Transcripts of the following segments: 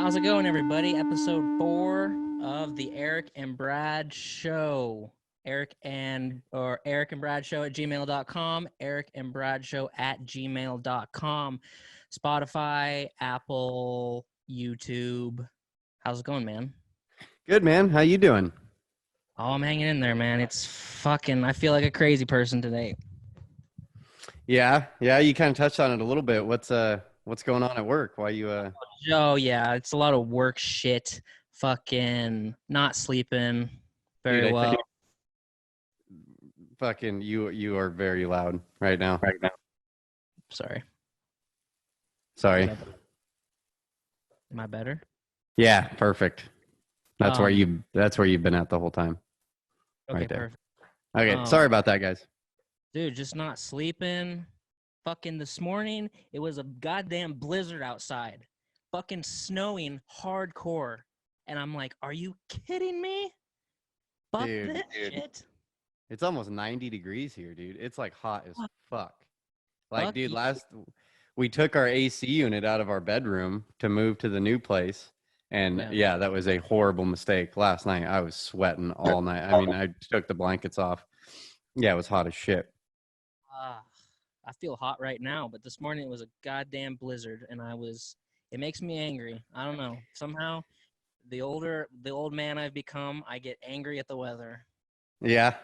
How's it going, everybody? Episode 4 of the Eric and Brad Show. Eric and Brad Show at gmail.com. Eric and Brad Show at gmail.com. Spotify, Apple, YouTube. How's it going, man? Good, man. How you doing? Oh, I'm hanging in there, man. It's fucking, I feel like a crazy person today. Yeah. You kind of touched on it a little bit. What's going on at work? Why you Oh, yeah. It's a lot of work shit. Fucking not sleeping very Dude, well. fucking you are very loud right now. Sorry. Sorry. Am I better? Yeah, perfect. That's where you've been at the whole time. Okay, right there. perfect. Okay, sorry about that, guys. Dude, just not sleeping. Fucking this morning, it was a goddamn blizzard outside. Fucking snowing hardcore. And I'm like, are you kidding me? Fuck Dude, this shit. It's almost 90 degrees here, dude. It's like hot as fuck. Like, Fuck dude, you. we took our AC unit out of our bedroom to move to the new place. And yeah, that was a horrible mistake. Last night, I was sweating all night. I mean, I took the blankets off. Yeah, it was hot as shit. I feel hot right now, but this morning it was a goddamn blizzard, and it makes me angry. I don't know. Somehow, the old man I've become, I get angry at the weather. Yeah.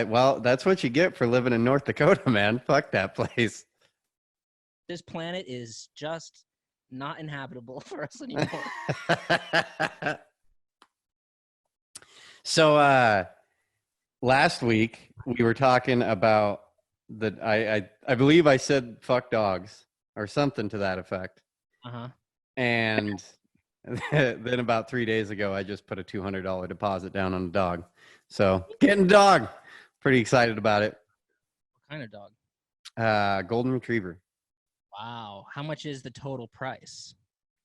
Well, that's what you get for living in North Dakota, man. Fuck that place. This planet is just not inhabitable for us anymore. So last week we were talking about I believe I said fuck dogs or something to that effect. Uh-huh. And then about 3 days ago I just put a $200 deposit down on a dog. So getting a dog. Pretty excited about it. What kind of dog? Golden Retriever. Wow. How much is the total price?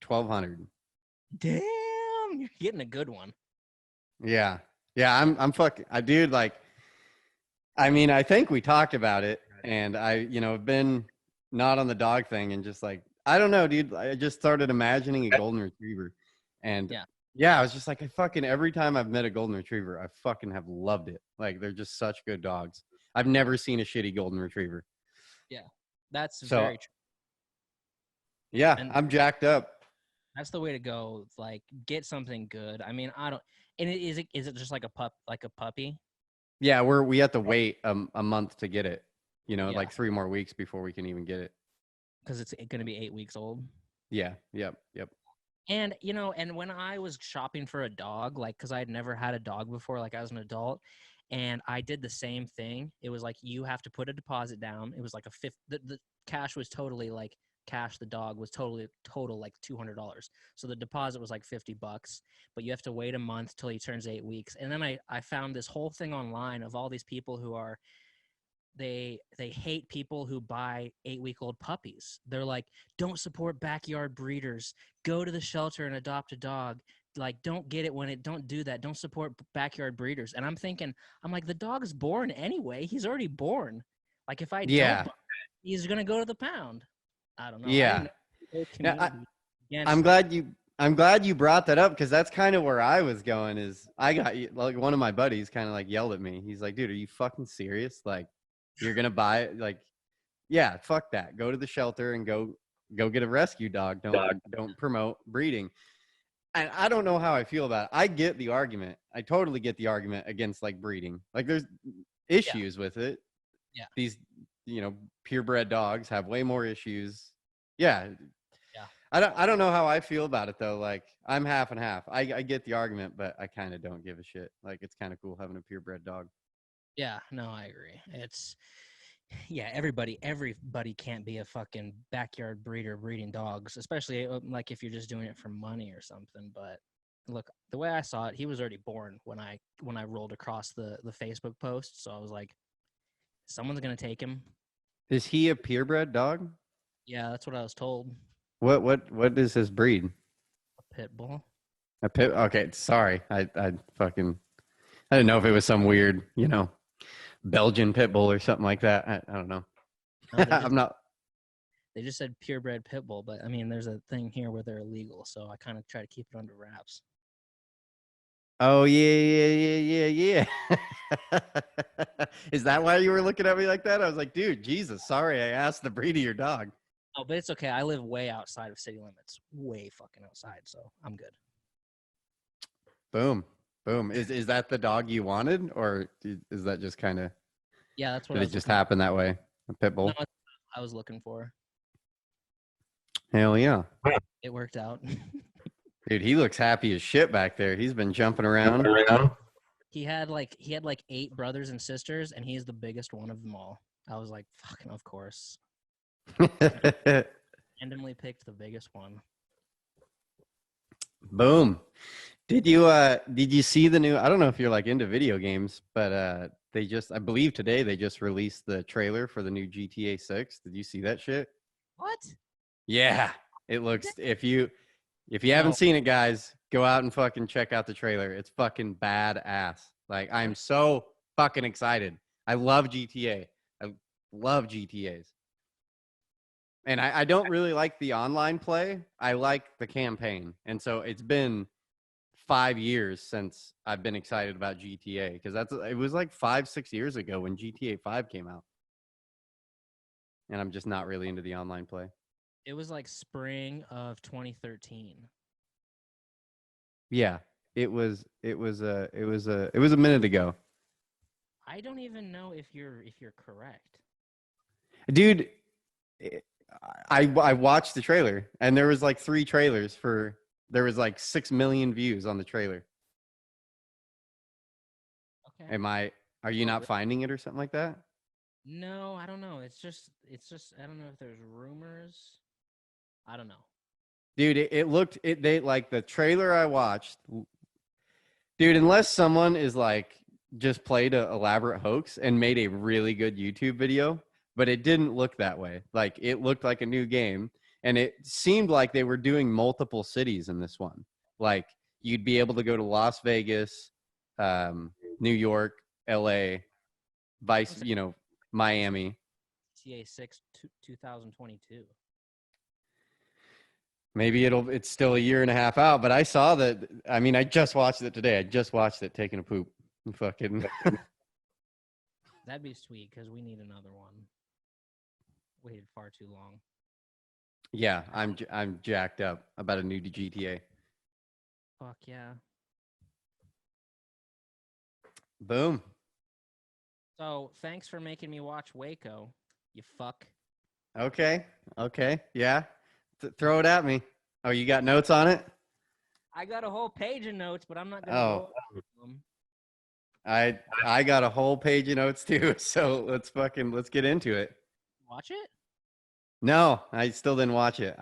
$1,200. Damn, you're getting a good one. Yeah. I'm fucking. Dude, like, I mean, I think we talked about it, and I've been not on the dog thing, and just like, I don't know, dude. I just started imagining a golden retriever, and yeah, I was just like, every time I've met a golden retriever, I fucking have loved it. Like, they're just such good dogs. I've never seen a shitty golden retriever. Yeah, that's very true. Yeah, I'm jacked up. That's the way to go. Like, get something good. I mean, I don't. And is it just like a puppy? Yeah, we have to wait a month to get it. Like 3 more weeks before we can even get it. Because it's going to be 8 weeks old. Yeah. Yep. And and when I was shopping for a dog, like, because I had never had a dog before, like as an adult, and I did the same thing. It was like, you have to put a deposit down. It was like a fifth. The cash was totally like. The dog was total like $200. So the deposit was like $50, but you have to wait a month till he turns 8 weeks. And then I found this whole thing online of all these people who are they hate people who buy 8-week-old puppies. They're like, don't support backyard breeders. Go to the shelter and adopt a dog. Like, don't do that. Don't support backyard breeders. And I'm like, the dog's born anyway. He's already born. Like, if I don't, he's gonna go to the pound. I don't know. Yeah. I'm glad you brought that up, because that's kind of where I was going. Is I got, like, one of my buddies kind of like yelled at me. He's like, dude, are you fucking serious? Like, you're going to buy it? Like, yeah, fuck that. Go to the shelter and go get a rescue dog. Don't promote breeding. And I don't know how I feel about it. I get the argument. I totally get the argument against, like, breeding. Like, there's issues with it. Yeah. These purebred dogs have way more issues. Yeah. I don't know how I feel about it, though. Like, I'm half and half. I get the argument, but I kind of don't give a shit. Like, it's kind of cool having a purebred dog. Yeah, no, I agree. Everybody can't be a fucking backyard breeder breeding dogs, especially like if you're just doing it for money or something. But look, the way I saw it, he was already born when I rolled across the Facebook post. So I was like, someone's gonna take him. Is he a purebred dog? Yeah, that's what I was told. What is his breed? A pit bull. A pit? Okay, sorry. I didn't know if it was some weird, Belgian pit bull or something like that. I don't know. No, I'm not. They just said purebred pit bull, but I mean, there's a thing here where they're illegal, so I kind of try to keep it under wraps. Oh yeah. Is that why you were looking at me like that? I was like, dude, Jesus, sorry, I asked the breed of your dog. Oh, but it's okay. I live way outside of city limits, way fucking outside, so I'm good. Boom. Is that the dog you wanted, or is that just kind of? Yeah, that's what. Did it just happen that way? A pit bull. No, I was looking for. Hell yeah. It worked out. Dude, he looks happy as shit back there. He's been jumping around. He had like 8 brothers and sisters, and he's the biggest one of them all. I was like, fucking, of course. Randomly picked the biggest one. Boom. Did you see the new, I don't know if you're like into video games, but I believe today they just released the trailer for the new GTA 6. Did you see that shit? What? Yeah. It looks, if you haven't seen it, guys, go out and fucking check out the trailer. It's fucking badass. Like, I'm so fucking excited. I love GTA. I love GTAs. And I don't really like the online play. I like the campaign. And so it's been 5 years since I've been excited about GTA, because it was like 5-6 years ago when GTA 5 came out. And I'm just not really into the online play. It was like spring of 2013. Yeah, it was a minute ago. I don't even know if you're correct. Dude, I watched the trailer, and there was like 3 trailers there was like 6 million views on the trailer. Okay. Are you not finding it or something like that? No, I don't know. It's just I don't know if there's rumors. I don't know. Dude, they like the trailer I watched. Dude, unless someone is like just played an elaborate hoax and made a really good YouTube video, but it didn't look that way. Like, it looked like a new game, and it seemed like they were doing multiple cities in this one. Like, you'd be able to go to Las Vegas, New York, LA, Miami. GTA 6 2022. Maybe it's still a year and a half out, but I saw that. I mean, I just watched it today. I just watched it taking a poop. Fucking. That'd be sweet, because we need another one. Waited far too long. Yeah, I'm jacked up about a new GTA. Fuck yeah. Boom. So thanks for making me watch Waco, you fuck. Okay. Yeah. Throw it at me. Oh, you got notes on it? I got a whole page of notes, but I'm not gonna go over them. I got a whole page of notes too. So let's get into it. Watch it? No, I still didn't watch it.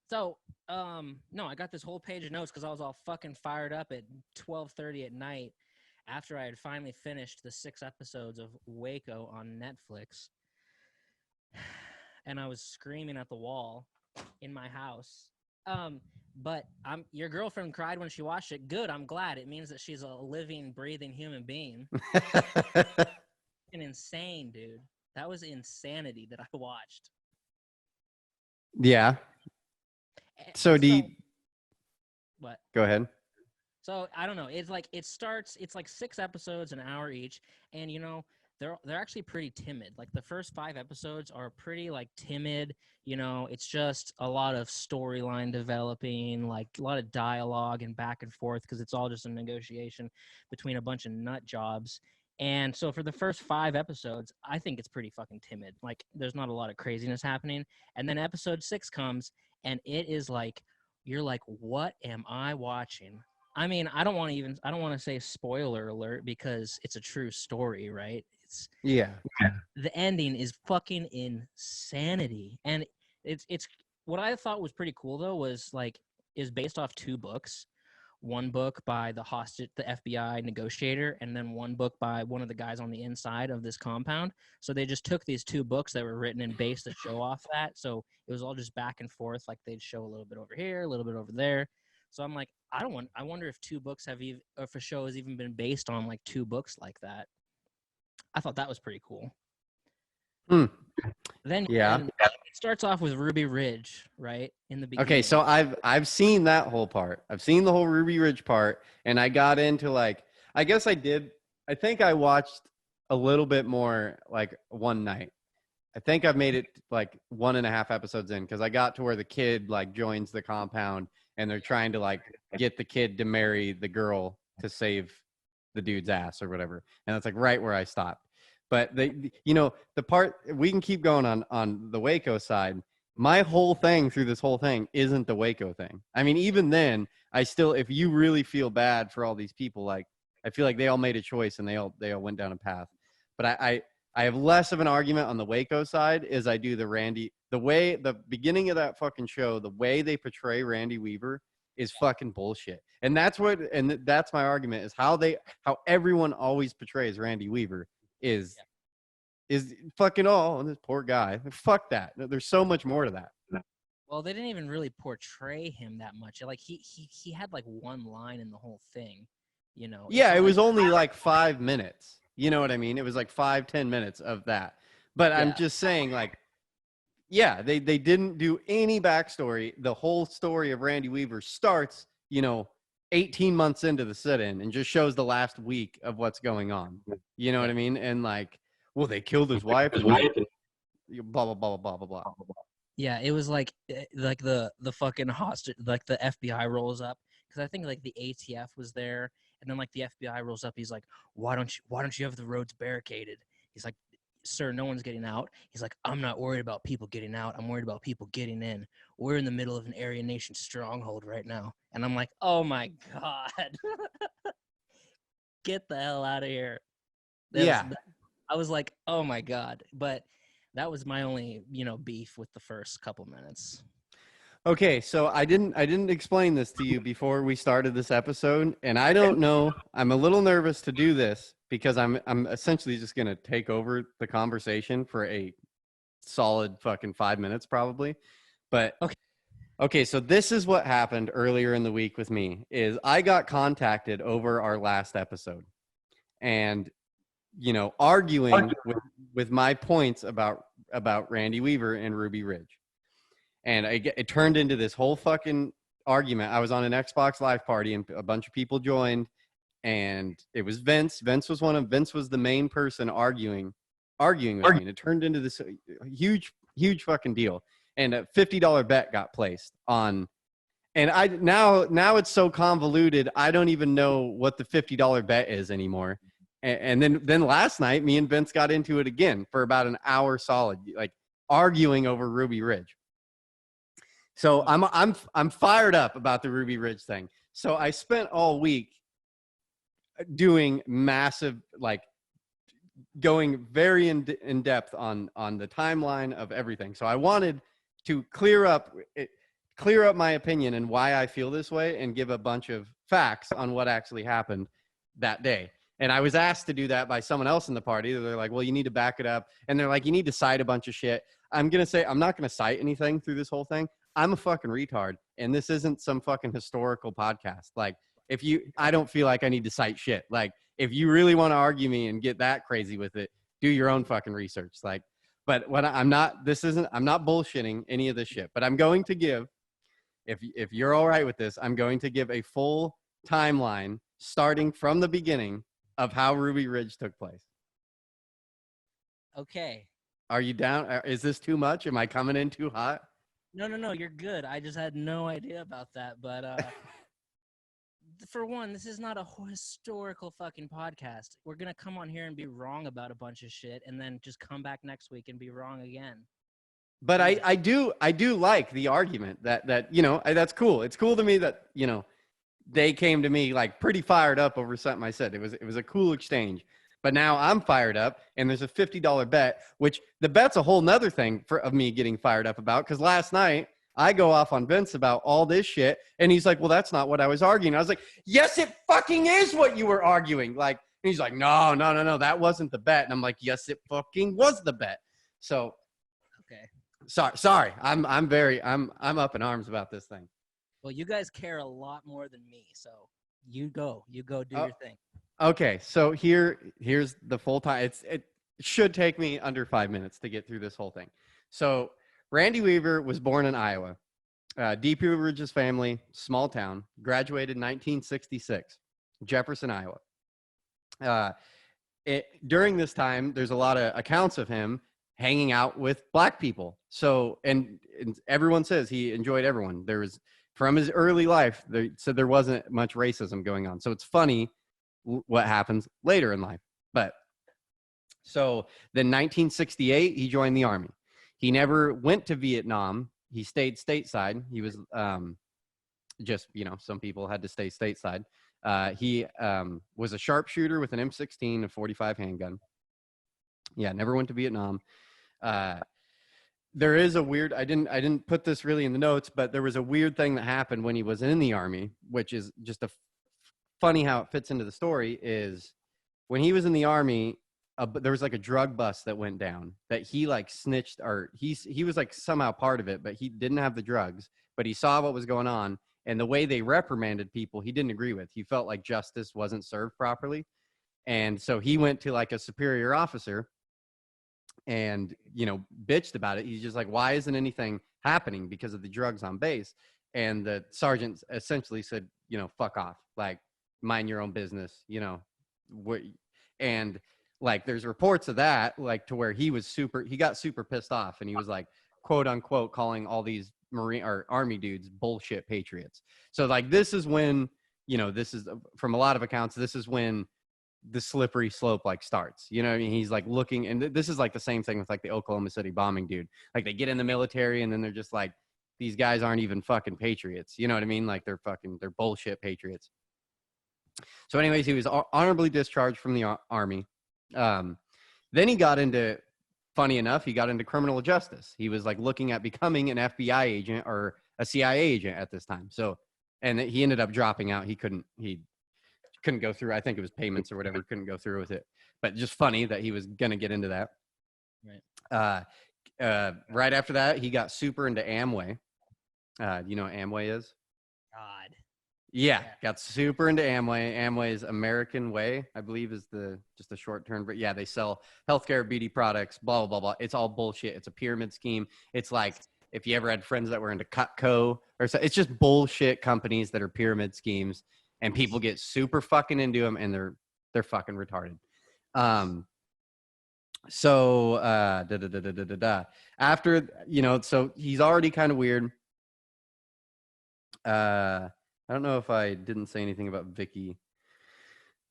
So, no, I got this whole page of notes because I was all fucking fired up at 12:30 at night after I had finally finished the 6 episodes of Waco on Netflix. And I was screaming at the wall in my house. But your girlfriend cried when she watched it. Good, I'm glad. It means that she's a living, breathing human being. Insane, dude. That was insanity that I watched. Yeah. So what? Go ahead. So I don't know. It's like it's like 6 episodes, an hour each, and they're actually pretty timid. Like, the first 5 episodes are pretty like timid. It's just a lot of storyline developing, like a lot of dialogue and back and forth, because it's all just a negotiation between a bunch of nut jobs. And so for the first 5 episodes, I think it's pretty fucking timid. Like, there's not a lot of craziness happening. And then episode 6 comes, and it is like, you're like, what am I watching? I mean, I don't want to say spoiler alert, because it's a true story, right? Yeah. The ending is fucking insanity. And it's what I thought was pretty cool, though, was like, is based off 2 books. One book by the FBI negotiator, and then one book by one of the guys on the inside of this compound. So they just took these 2 books that were written and based the show off that. So it was all just back and forth. Like, they'd show a little bit over here, a little bit over there. So I'm like, I wonder if 2 books if a show has even been based on like 2 books like that. I thought that was pretty cool. Then it starts off with Ruby Ridge, right? In the beginning. Okay, so I've seen that whole part. I've seen the whole Ruby Ridge part, and I got into like, I guess I did. I think I watched a little bit more like one night. I think I've made it like 1.5 episodes in because I got to where the kid like joins the compound and they're trying to like get the kid to marry the girl to save the dude's ass or whatever. And that's like right where I stopped. But the part we can keep going on the Waco side. My whole thing through this whole thing isn't the Waco thing. I mean, even then, I still, if you really feel bad for all these people, like I feel like they all made a choice and they all went down a path. But I have less of an argument on the Waco side as I do the beginning of that fucking show, the way they portray Randy Weaver is fucking bullshit. And that's my argument is how everyone always portrays Randy Weaver is fucking this poor guy. Fuck that. There's so much more to that. Well, they didn't even really portray him that much. Like he had like one line in the whole thing, you know. Yeah, it was only like 5 minutes. You know what I mean? It was like 5-10 minutes of that. But yeah. I'm just saying, like, yeah, they didn't do any backstory. The whole story of Randy Weaver starts, 18 months into the sit-in and just shows the last week of what's going on. You know what I mean? And like, well, they killed his wife. And blah, blah, blah, blah, blah, blah. Yeah, it was like the fucking hostage, like the FBI rolls up. Because I think like the ATF was there. And then like the FBI rolls up. He's like, why don't you have the roads barricaded? He's like, sir, no one's getting out. He's like, I'm not worried about people getting out. I'm worried about people getting in. We're in the middle of an Aryan Nation stronghold right now. And I'm like, oh my God. Get the hell out of here. I was like, oh my God. But that was my only, beef with the first couple minutes. Okay, so I didn't explain this to you before we started this episode, and I don't know. I'm a little nervous to do this because I'm essentially just going to take over the conversation for a solid fucking 5 minutes probably. But okay, so this is what happened earlier in the week with me is I got contacted over our last episode and arguing with my points about Randy Weaver and Ruby Ridge. And it turned into this whole fucking argument. I was on an Xbox Live party and a bunch of people joined, and it was Vince. Vince was the main person arguing with me. And it turned into this huge fucking deal. And a $50 bet got placed on. And now it's so convoluted. I don't even know what the $50 bet is anymore. And then last night, me and Vince got into it again for about an hour solid, like arguing over Ruby Ridge. So I'm fired up about the Ruby Ridge thing. So I spent all week doing massive, like going very in depth on the timeline of everything. So I wanted to clear up my opinion and why I feel this way and give a bunch of facts on what actually happened that day. And I was asked to do that by someone else in the party. They're like, well, you need to back it up. And they're like, you need to cite a bunch of shit. I'm going to say, I'm not going to cite anything through this whole thing. I'm a fucking retard. And this isn't some fucking historical podcast. Like, I don't feel like I need to cite shit. Like, if you really want to argue me and get that crazy with it, do your own fucking research. Like, but what I'm not bullshitting any of this shit, but I'm going to give, if you're all right with this, I'm going to give a full timeline starting from the beginning of how Ruby Ridge took place. Okay. Are you down? Is this too much? Am I coming in too hot? No, you're good. I just had no idea about that. But for one, this is not a historical fucking podcast. We're going to come on here and be wrong about a bunch of shit and then just come back next week and be wrong again. But I do like the argument that that's cool. It's cool to me that, they came to me like pretty fired up over something I said. It was a cool exchange. But now I'm fired up, and there's a $50 bet, which the bet's a whole nother thing of me getting fired up about. Because last night I go off on Vince about all this shit, and he's like, "Well, that's not what I was arguing." I was like, "Yes, it fucking is what you were arguing." Like, and he's like, "No, that wasn't the bet." And I'm like, "Yes, it fucking was the bet." So, okay, sorry, I'm up in arms about this thing. Well, you guys care a lot more than me, so you go do your thing. Okay, so here's the full time. It should take me under 5 minutes to get through this whole thing. So Randy Weaver was born in Iowa. Deep River's family, small town, graduated in 1966, Jefferson, Iowa. During this time, there's a lot of accounts of him hanging out with black people. So, and everyone says he enjoyed everyone. There was, from his early life, they said there wasn't much racism going on. So it's funny what happens later in life. But so then 1968, he joined the Army. He never went to Vietnam. He stayed stateside. He was just, you know, some people had to stay stateside. He was a sharpshooter with an M16, a .45 handgun. Yeah, never went to Vietnam. There is a weird, I didn't put this really in the notes, but there was a weird thing that happened when he was in the Army, which is just funny how it fits into the story. Is when he was in the Army, there was like a drug bust that went down that he like snitched, or he was like somehow part of it, but he didn't have the drugs, but he saw what was going on. And the way they reprimanded people, he didn't agree with. He felt like justice wasn't served properly. And so he went to like a superior officer and, you know, bitched about it. He's just like, why isn't anything happening because of the drugs on base? And the sergeant essentially said, you know, fuck off, like mind your own business, you know. And like, there's reports of that, like to where he got super pissed off, and he was like, quote unquote, calling all these Marine or Army dudes bullshit patriots. So like, this is when, you know, this is from a lot of accounts, this is when the slippery slope like starts, you know what I mean? He's like looking, and this is like the same thing with like the Oklahoma City bombing dude. Like they get in the military and then they're just like, these guys aren't even fucking patriots. You know what I mean? Like they're bullshit patriots. So anyways, he was honorably discharged from the Army. Then he got into, funny enough, he got into criminal justice. He was like looking at becoming an FBI agent or a CIA agent at this time. So, and he ended up dropping out. He couldn't go through. I think it was payments or whatever. Couldn't go through with it. But just funny that he was going to get into that. Right. Right after that, he got super into Amway. You know what Amway is? God. Yeah, got super into Amway. Amway's American Way, I believe, is just a short term. But yeah, they sell healthcare, beauty products, blah, blah, blah, blah. It's all bullshit. It's a pyramid scheme. It's like if you ever had friends that were into Cutco or so, it's just bullshit companies that are pyramid schemes, and people get super fucking into them, and they're fucking retarded. After, you know, so he's already kind of weird. I don't know if I didn't say anything about Vicky.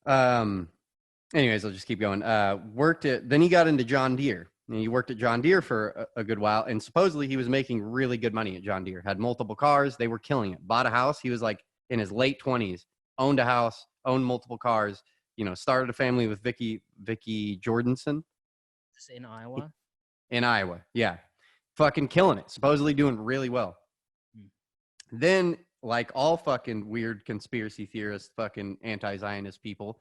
Anyways, I'll just keep going. Then he got into John Deere. And he worked at John Deere for a good while, and supposedly he was making really good money at John Deere. Had multiple cars. They were killing it. Bought a house. He was like in his late 20s, owned a house, owned multiple cars, you know, started a family with Vicky Jordanson. In Iowa? In Iowa, yeah. Fucking killing it. Supposedly doing really well. Then, like all fucking weird conspiracy theorists, fucking anti-Zionist people,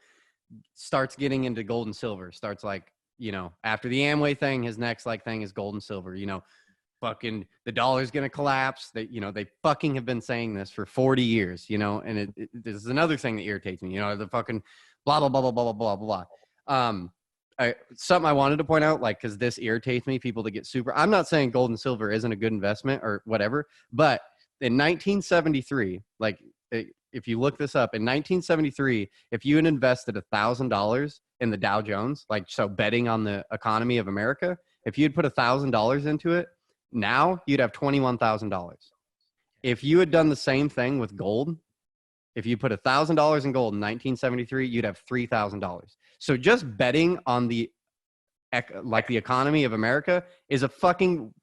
starts getting into gold and silver. Starts like, you know, after the Amway thing, his next like thing is gold and silver. You know, fucking the dollar's gonna collapse. They, you know, they fucking have been saying this for 40 years. You know, and this is another thing that irritates me. You know, the fucking blah blah blah blah blah blah blah blah. Something I wanted to point out, like, because this irritates me, people that get super. I'm not saying gold and silver isn't a good investment or whatever, but in 1973, like if you look this up, in 1973, if you had invested $1,000 in the Dow Jones, like so betting on the economy of America, if you had put $1,000 into it, now you'd have $21,000. If you had done the same thing with gold, if you put $1,000 in gold in 1973, you'd have $3,000. So just betting on the economy of America is a fucking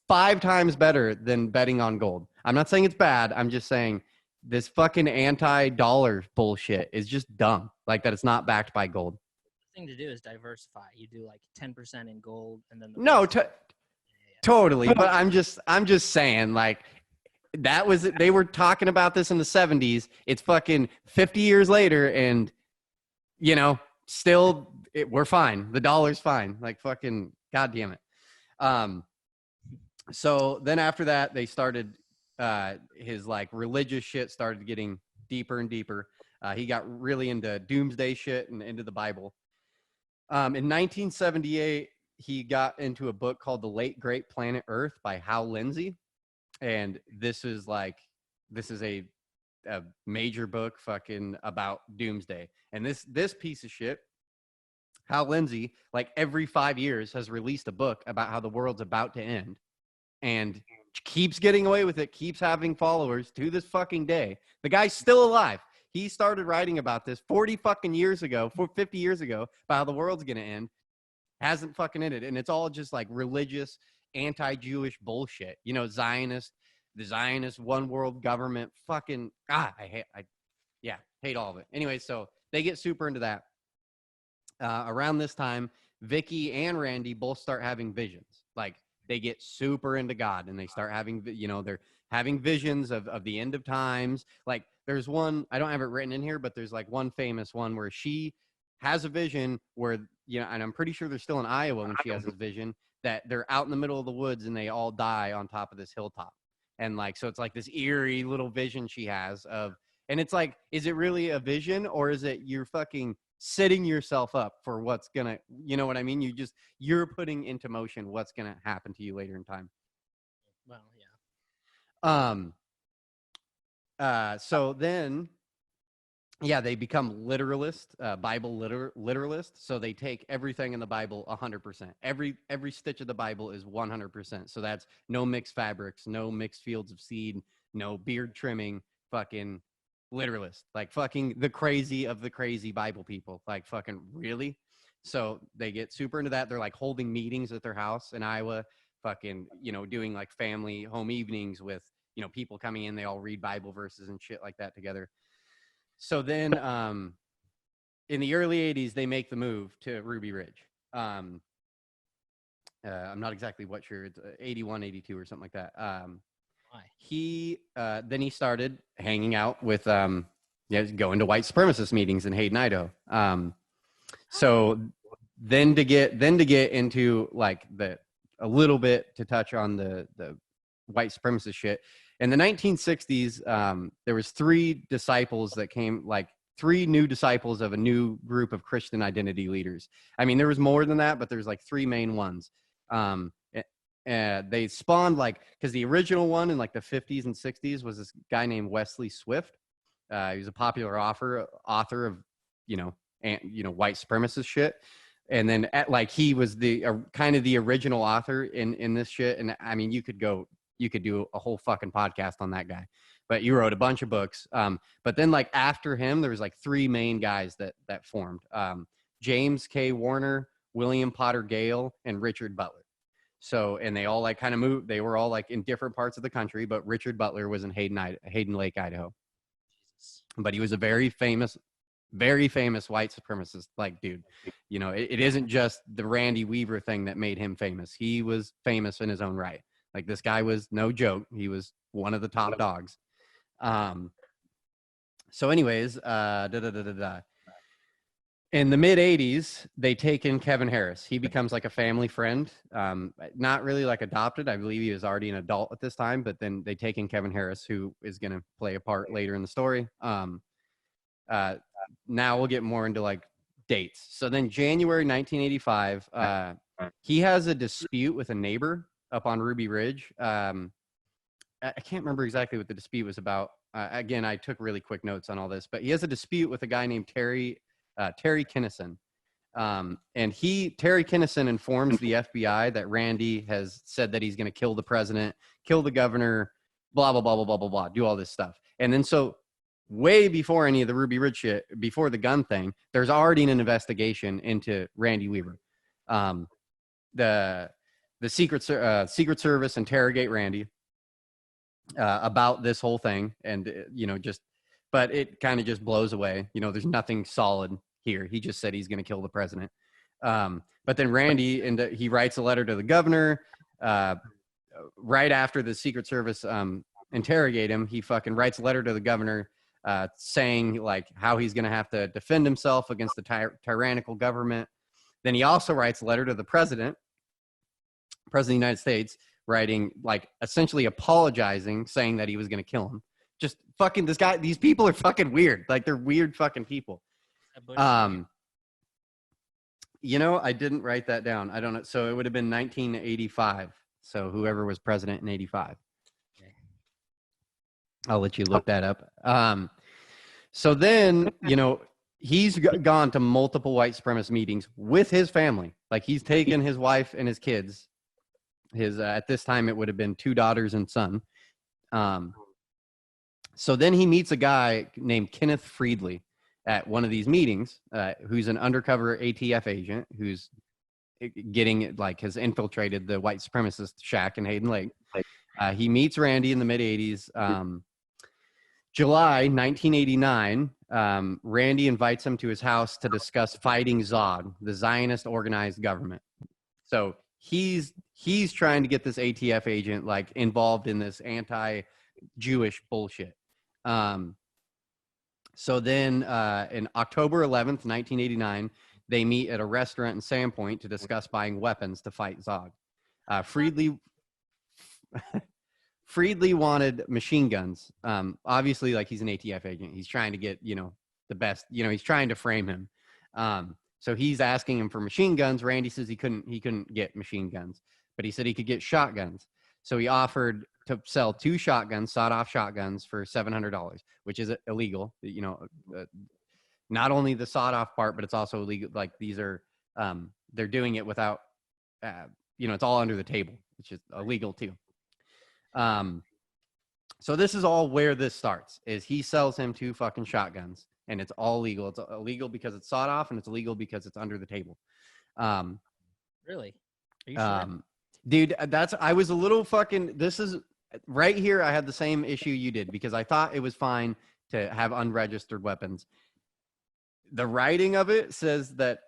5 times better than betting on gold. I'm not saying it's bad. I'm just saying this fucking anti-dollar bullshit is just dumb. Like that it's not backed by gold. The thing to do is diversify. You do like 10% in gold and then totally. But I'm just saying, like, that was, they were talking about this in the 70s. It's fucking 50 years later, and you know, still we're fine. The dollar's fine. Like fucking goddamn it. So then after that, they started his like religious shit started getting deeper and deeper. He got really into doomsday shit and into the Bible. In 1978, he got into a book called The Late Great Planet Earth by Hal Lindsey. And this is a major book fucking about doomsday. And this piece of shit, Hal Lindsey, like every 5 years has released a book about how the world's about to end, and keeps getting away with it, keeps having followers to this fucking day. The guy's still alive. He started writing about this 40 fucking years ago, 50 years ago, about how the world's going to end. Hasn't fucking ended. And it's all just like religious, anti-Jewish bullshit. You know, the Zionist one world government fucking, I hate all of it. Anyway, so they get super into that. Around this time, Vicky and Randy both start having visions. Like, they get super into God, and they start having, they're having visions of the end of times. Like, there's one, I don't have it written in here, but there's like one famous one where she has a vision where, and I'm pretty sure they're still in Iowa when she has this vision, that they're out in the middle of the woods and they all die on top of this hilltop. And like, so it's like this eerie little vision she has of, and it's like, is it really a vision, or is it you're fucking setting yourself up for what's gonna, you know what I mean? You're putting into motion what's gonna happen to you later in time. Well, yeah. So then, they become literalist, Bible literalist. So they take everything in the Bible 100%. Every stitch of the Bible is 100%. So that's no mixed fabrics, no mixed fields of seed, no beard trimming, fucking literalist, like fucking the crazy of the crazy Bible people, like fucking really. So they get super into that. They're like holding meetings at their house in Iowa, fucking, doing like family home evenings with, people coming in, they all read Bible verses and shit like that together. So then in the early 80s, they make the move to Ruby Ridge. I'm not exactly sure, it's 81, 82 or something like that. Then he started hanging out with going to white supremacist meetings in Hayden, Idaho. So then to get into like a little bit to touch on the white supremacist shit. In the 1960s, there was three disciples that came, like three new disciples of a new group of Christian identity leaders. I mean, there was more than that, but there's like three main ones. They spawned because the original one in like the 50s and 60s was this guy named Wesley Swift. He was a popular author of, white supremacist shit. And then he was the kind of the original author in this shit. And I mean, you could do a whole fucking podcast on that guy, but you wrote a bunch of books. But then like after him, there was like three main guys that formed, James K. Warner, William Potter Gale, and Richard Butler. So, and they all like kind of moved, they were all like in different parts of the country, but Richard Butler was in Hayden Lake, Idaho. Jesus. But he was a very famous white supremacist, like, dude, it isn't just the Randy Weaver thing that made him famous. He was famous in his own right. Like, this guy was no joke. He was one of the top dogs. So anyways, in the mid 80s, they take in Kevin Harris. He becomes like a family friend, not really like adopted. I believe he was already an adult at this time, but then they take in Kevin Harris, who is going to play a part later in the story. Now we'll get more into like dates. So then January 1985, he has a dispute with a neighbor up on Ruby Ridge. I can't remember exactly what the dispute was about. Again, I took really quick notes on all this, but he has a dispute with a guy named Terry Kinnison. And Terry Kinnison informs the FBI that Randy has said that he's going to kill the president, kill the governor, blah, blah, blah, blah, blah, blah, blah, do all this stuff. And then so way before any of the Ruby Ridge shit, before the gun thing, there's already an investigation into Randy Weaver. The Secret Service interrogate Randy about this whole thing, and but it kind of just blows away. There's nothing solid here. He just said he's going to kill the president. But then Randy, he writes a letter to the governor right after the Secret Service interrogate him. He fucking writes a letter to the governor saying like how he's going to have to defend himself against the tyrannical government. Then he also writes a letter to the president of the United States, writing like essentially apologizing, saying that he was going to kill him. Just fucking these people are fucking weird. Like, they're weird fucking people. I didn't write that down. I don't know. So it would have been 1985. So whoever was president in 85. Okay. I'll let you look that up. So then, he's gone to multiple white supremacist meetings with his family. Like he's taken his wife and his kids. His at this time it would have been 2 daughters and son. So then he meets a guy named Kenneth Friedley at one of these meetings, who's an undercover ATF agent who's has infiltrated the white supremacist shack in Hayden Lake. He meets Randy in the mid 80s. July 1989, Randy invites him to his house to discuss fighting Zog, the Zionist organized government. So he's trying to get this ATF agent involved in this anti-Jewish bullshit. So then in October 11th, 1989, they meet at a restaurant in Sandpoint to discuss buying weapons to fight Zog. Friedley wanted machine guns. Obviously, he's an ATF agent. He's trying to get, the best, he's trying to frame him. So he's asking him for machine guns. Randy says he couldn't get machine guns, but he said he could get shotguns. So he offered to sell 2 shotguns, sawed-off shotguns for $700, which is illegal. Not only the sawed-off part, but it's also illegal. These are, they're doing it without, it's all under the table, which is illegal too. So this is all where this starts, is he sells him 2 fucking shotguns, and it's all legal. It's illegal because it's sawed off, and it's illegal because it's under the table. Really? Are you sure? Dude, I was a little fucking, this is right here. I had the same issue you did because I thought it was fine to have unregistered weapons. The writing of it says that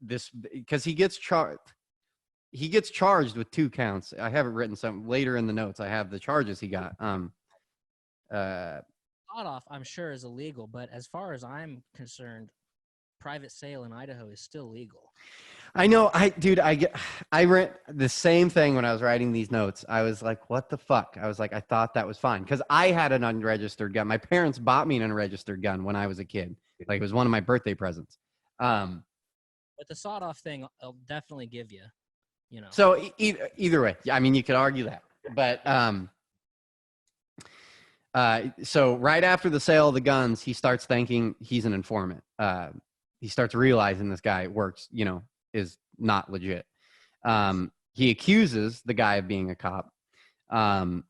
because he gets charged with 2 counts. I have it written some later in the notes. I have the charges he got. Off, I'm sure, is illegal, but as far as I'm concerned, private sale in Idaho is still legal. I know. I read the same thing when I was writing these notes. I was like, what the fuck? I was like, I thought that was fine because I had an unregistered gun. My parents bought me an unregistered gun when I was a kid. It was one of my birthday presents. But the sawed-off thing, I'll definitely give you. So either way, I mean, you could argue that, but so right after the sale of the guns, he starts thinking he's an informant. He starts realizing this guy works, is not legit. He accuses the guy of being a cop. And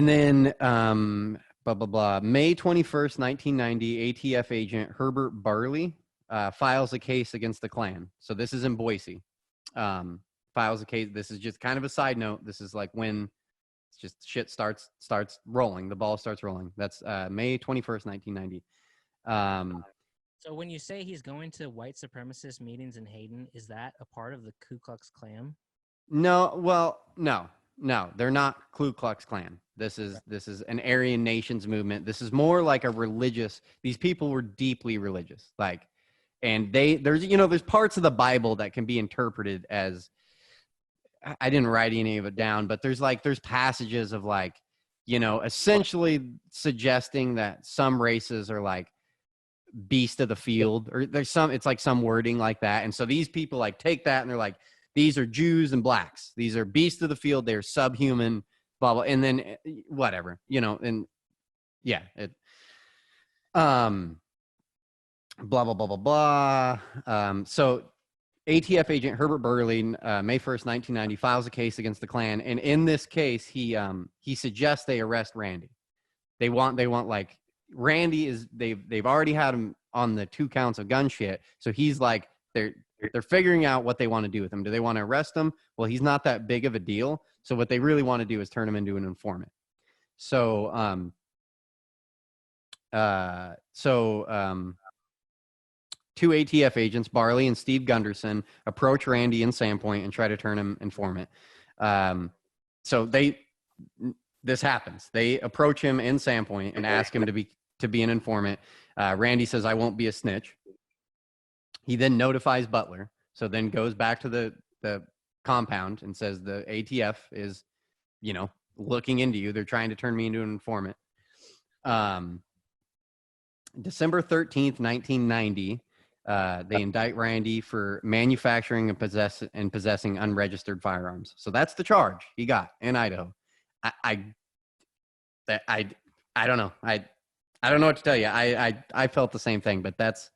then blah, blah, blah. May 21st, 1990, ATF agent Herbert Barley files a case against the Klan. So this is in Boise. Files a case. This is just kind of a side note. This is when it's just shit starts rolling. The ball starts rolling. That's May 21st, 1990. So when you say he's going to white supremacist meetings in Hayden, is that a part of the Ku Klux Klan? No. Well, no, they're not Ku Klux Klan. This is an Aryan Nations movement. This is more like a religious. These people were deeply religious, and there's parts of the Bible that can be interpreted as. I didn't write any of it down, but there's passages of essentially suggesting that some races are beast of the field, or it's some wording like that. And so these people take that and they're these are Jews and blacks. These are beasts of the field. They're subhuman, blah, blah. And then whatever, and yeah, blah, blah, blah, blah, blah. So ATF agent Herbert Burley, May 1st, 1990, files a case against the Klan. And in this case, he suggests they arrest Randy. They want Randy they've already had him on the 2 counts of gun shit. So he's they're figuring out what they want to do with him. Do they want to arrest him? Well, he's not that big of a deal. So what they really want to do is turn him into an informant. So, 2 ATF agents, Barley and Steve Gunderson, approach Randy in Sandpoint and try to turn him informant. So this happens. They approach him in Sandpoint and ask him to be an informant. Randy says, "I won't be a snitch." He then notifies Butler. So then goes back to the compound and says the ATF is, looking into you. They're trying to turn me into an informant. December 13th, 1990, they indict Randy for manufacturing and possessing unregistered firearms. So that's the charge he got in Idaho. I don't know. I don't know what to tell you. I felt the same thing, but that's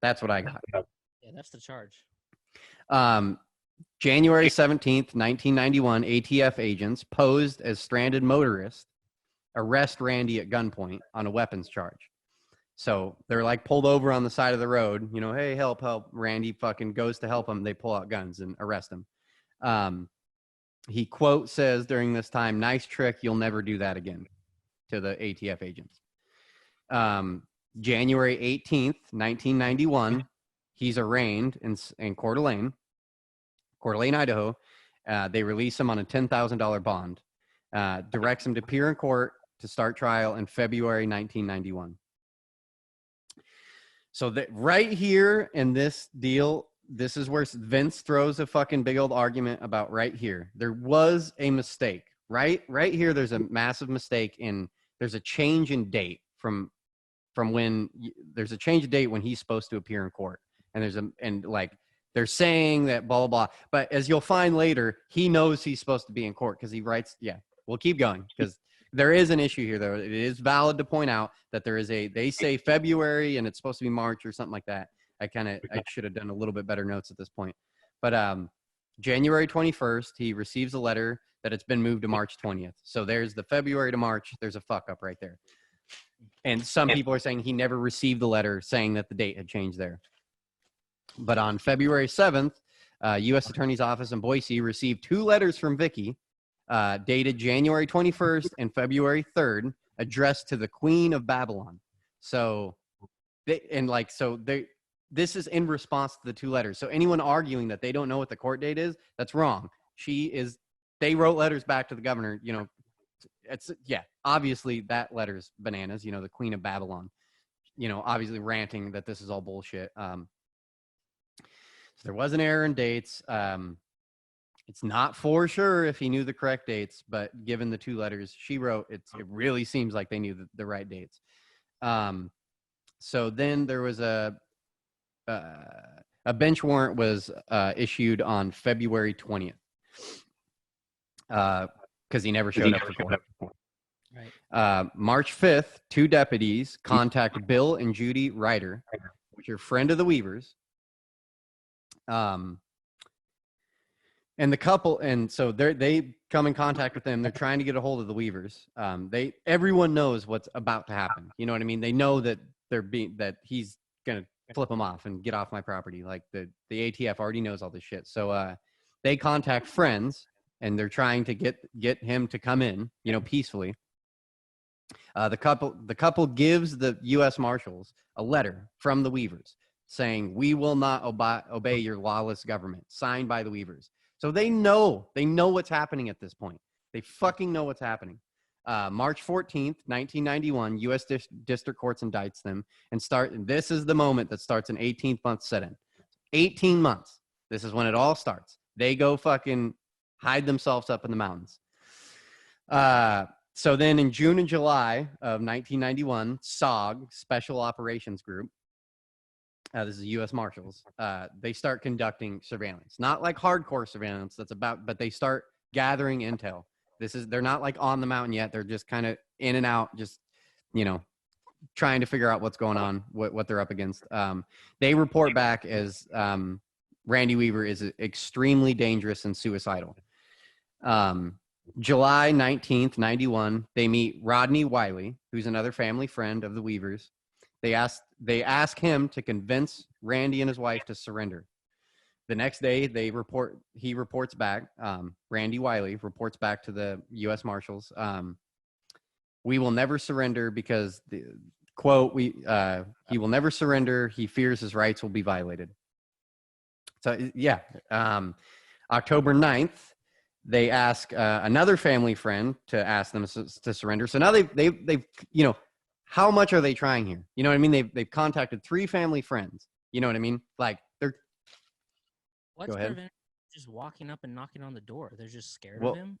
what I got. Yeah, that's the charge. January 17th, 1991, ATF agents posed as stranded motorists arrest Randy at gunpoint on a weapons charge. So they're like pulled over on the side of the road, you know, hey, help. Randy fucking goes to help him. They pull out guns and arrest him. He quote says during this time, nice trick. You'll never do that again, to the ATF agents. January 18th, 1991, he's arraigned in Coeur d'Alene, Idaho. They release him on a $10,000 bond, directs him to appear in court to start trial in February 1991. So that right here in this deal, this is where Vince throws a fucking big old argument about right here. There was a mistake. Right here, there's a massive mistake there's a change in date from when there's a change of date when he's supposed to appear in court. And they're saying that blah, blah, blah. But as you'll find later, he knows he's supposed to be in court because he writes, yeah, we'll keep going because there is an issue here, though. It is valid to point out that they say February and it's supposed to be March or something like that. I should have done a little bit better notes at this point. But January 21st, he receives a letter that it's been moved to March 20th. So there's the February to March. There's a fuck up right there. And some people are saying he never received the letter saying that the date had changed there. But on February 7th, U.S. Attorney's Office in Boise received 2 letters from Vicky, dated January 21st and February 3rd, addressed to the Queen of Babylon. So, this is in response to the 2 letters. So anyone arguing that they don't know what the court date is, that's wrong. They wrote letters back to the governor, you know, obviously that letter's bananas, you know, the Queen of Babylon, you know, obviously ranting that this is all bullshit. So there was an error in dates. It's not for sure if he knew the correct dates, but given the 2 letters she wrote, it really seems like they knew the right dates. So then there was a bench warrant was issued on February 20th because he never showed up for court. Right. March 5th, 2 deputies contact Bill and Judy Ryder, which are friend of the Weavers. And the couple, and so they come in contact with them. They're trying to get a hold of the Weavers. Everyone knows what's about to happen. You know what I mean? They know that that he's gonna flip them off and get off my property. Like the ATF already knows all this shit. So they contact friends and they're trying to get him to come in, you know, peacefully. The couple gives the U.S. Marshals a letter from the Weavers saying, we will not obey your lawless government, signed by the Weavers. So they know what's happening at this point. They fucking know what's happening. March 14th, 1991, U.S. District Courts indicts them and this is the moment that starts an 18-month sit-in. 18 months. This is when it all starts. They go fucking hide themselves up in the mountains. So then in June and July of 1991, SOG, Special Operations Group, this is U.S. Marshals, they start conducting surveillance. Not like hardcore surveillance but they start gathering intel. They're not like on the mountain yet. They're just kind of in and out, just, you know, trying to figure out what's going on, what they're up against. They report back as Randy Weaver is extremely dangerous and suicidal. July 19th, 91, they meet Rodney Wiley, who's another family friend of the Weavers. They ask him to convince Randy and his wife to surrender. The next day, he reports back, Randy Wiley reports back to the U.S. Marshals, we will never surrender because, quote, he will never surrender. He fears his rights will be violated. So, yeah, October 9th, they ask another family friend to ask them to surrender. So now they've you know, how much are they trying here? You know what I mean? They've contacted 3 family friends. You know what I mean? Like they're. What's go ahead. Just walking up and knocking on the door? They're just scared of him.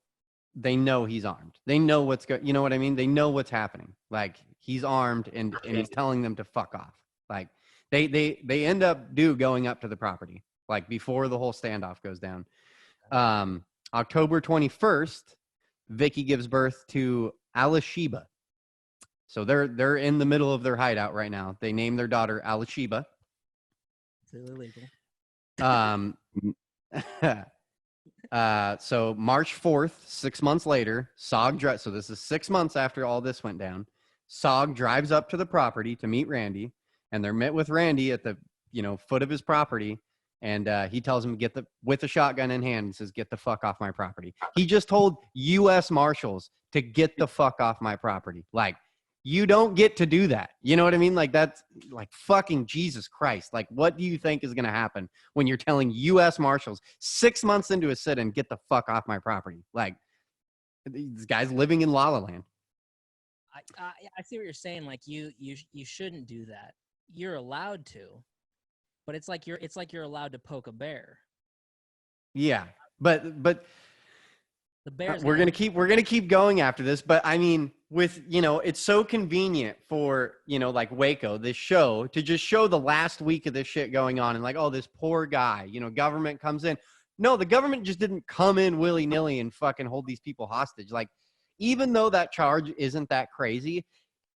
they know he's armed. They know what's you know what I mean? They know what's happening. Like, he's armed and he's telling them to fuck off. Like, they end up going up to the property, like, before the whole standoff goes down. October 21st, Vicky gives birth to Alishiba. So they're in the middle of their hideout right now. They name their daughter Alishiba. It's illegal. So March 4th, 6 months later, Sog so this is 6 months after all this went down. Sog drives up to the property to meet Randy, and they're met with Randy at the foot of his property, and he tells him with a shotgun in hand and says, "Get the fuck off my property." He just told U.S. Marshals to get the fuck off my property. Like, you don't get to do that. You know what I mean? Like, that's like fucking Jesus Christ. Like, what do you think is going to happen when you're telling U.S. Marshals 6 months into a sit-in, get the fuck off my property? Like, this guy's living in La La Land. I see what you're saying. Like, you shouldn't do that. You're allowed to, but it's like you're allowed to poke a bear. Yeah, but the bears. We're gonna keep going after this, but I mean, with it's so convenient for like Waco, this show, to just show the last week of this shit going on and like, oh, this poor guy, government comes in. No, the government just didn't come in willy-nilly and fucking hold these people hostage. Like, even though that charge isn't that crazy,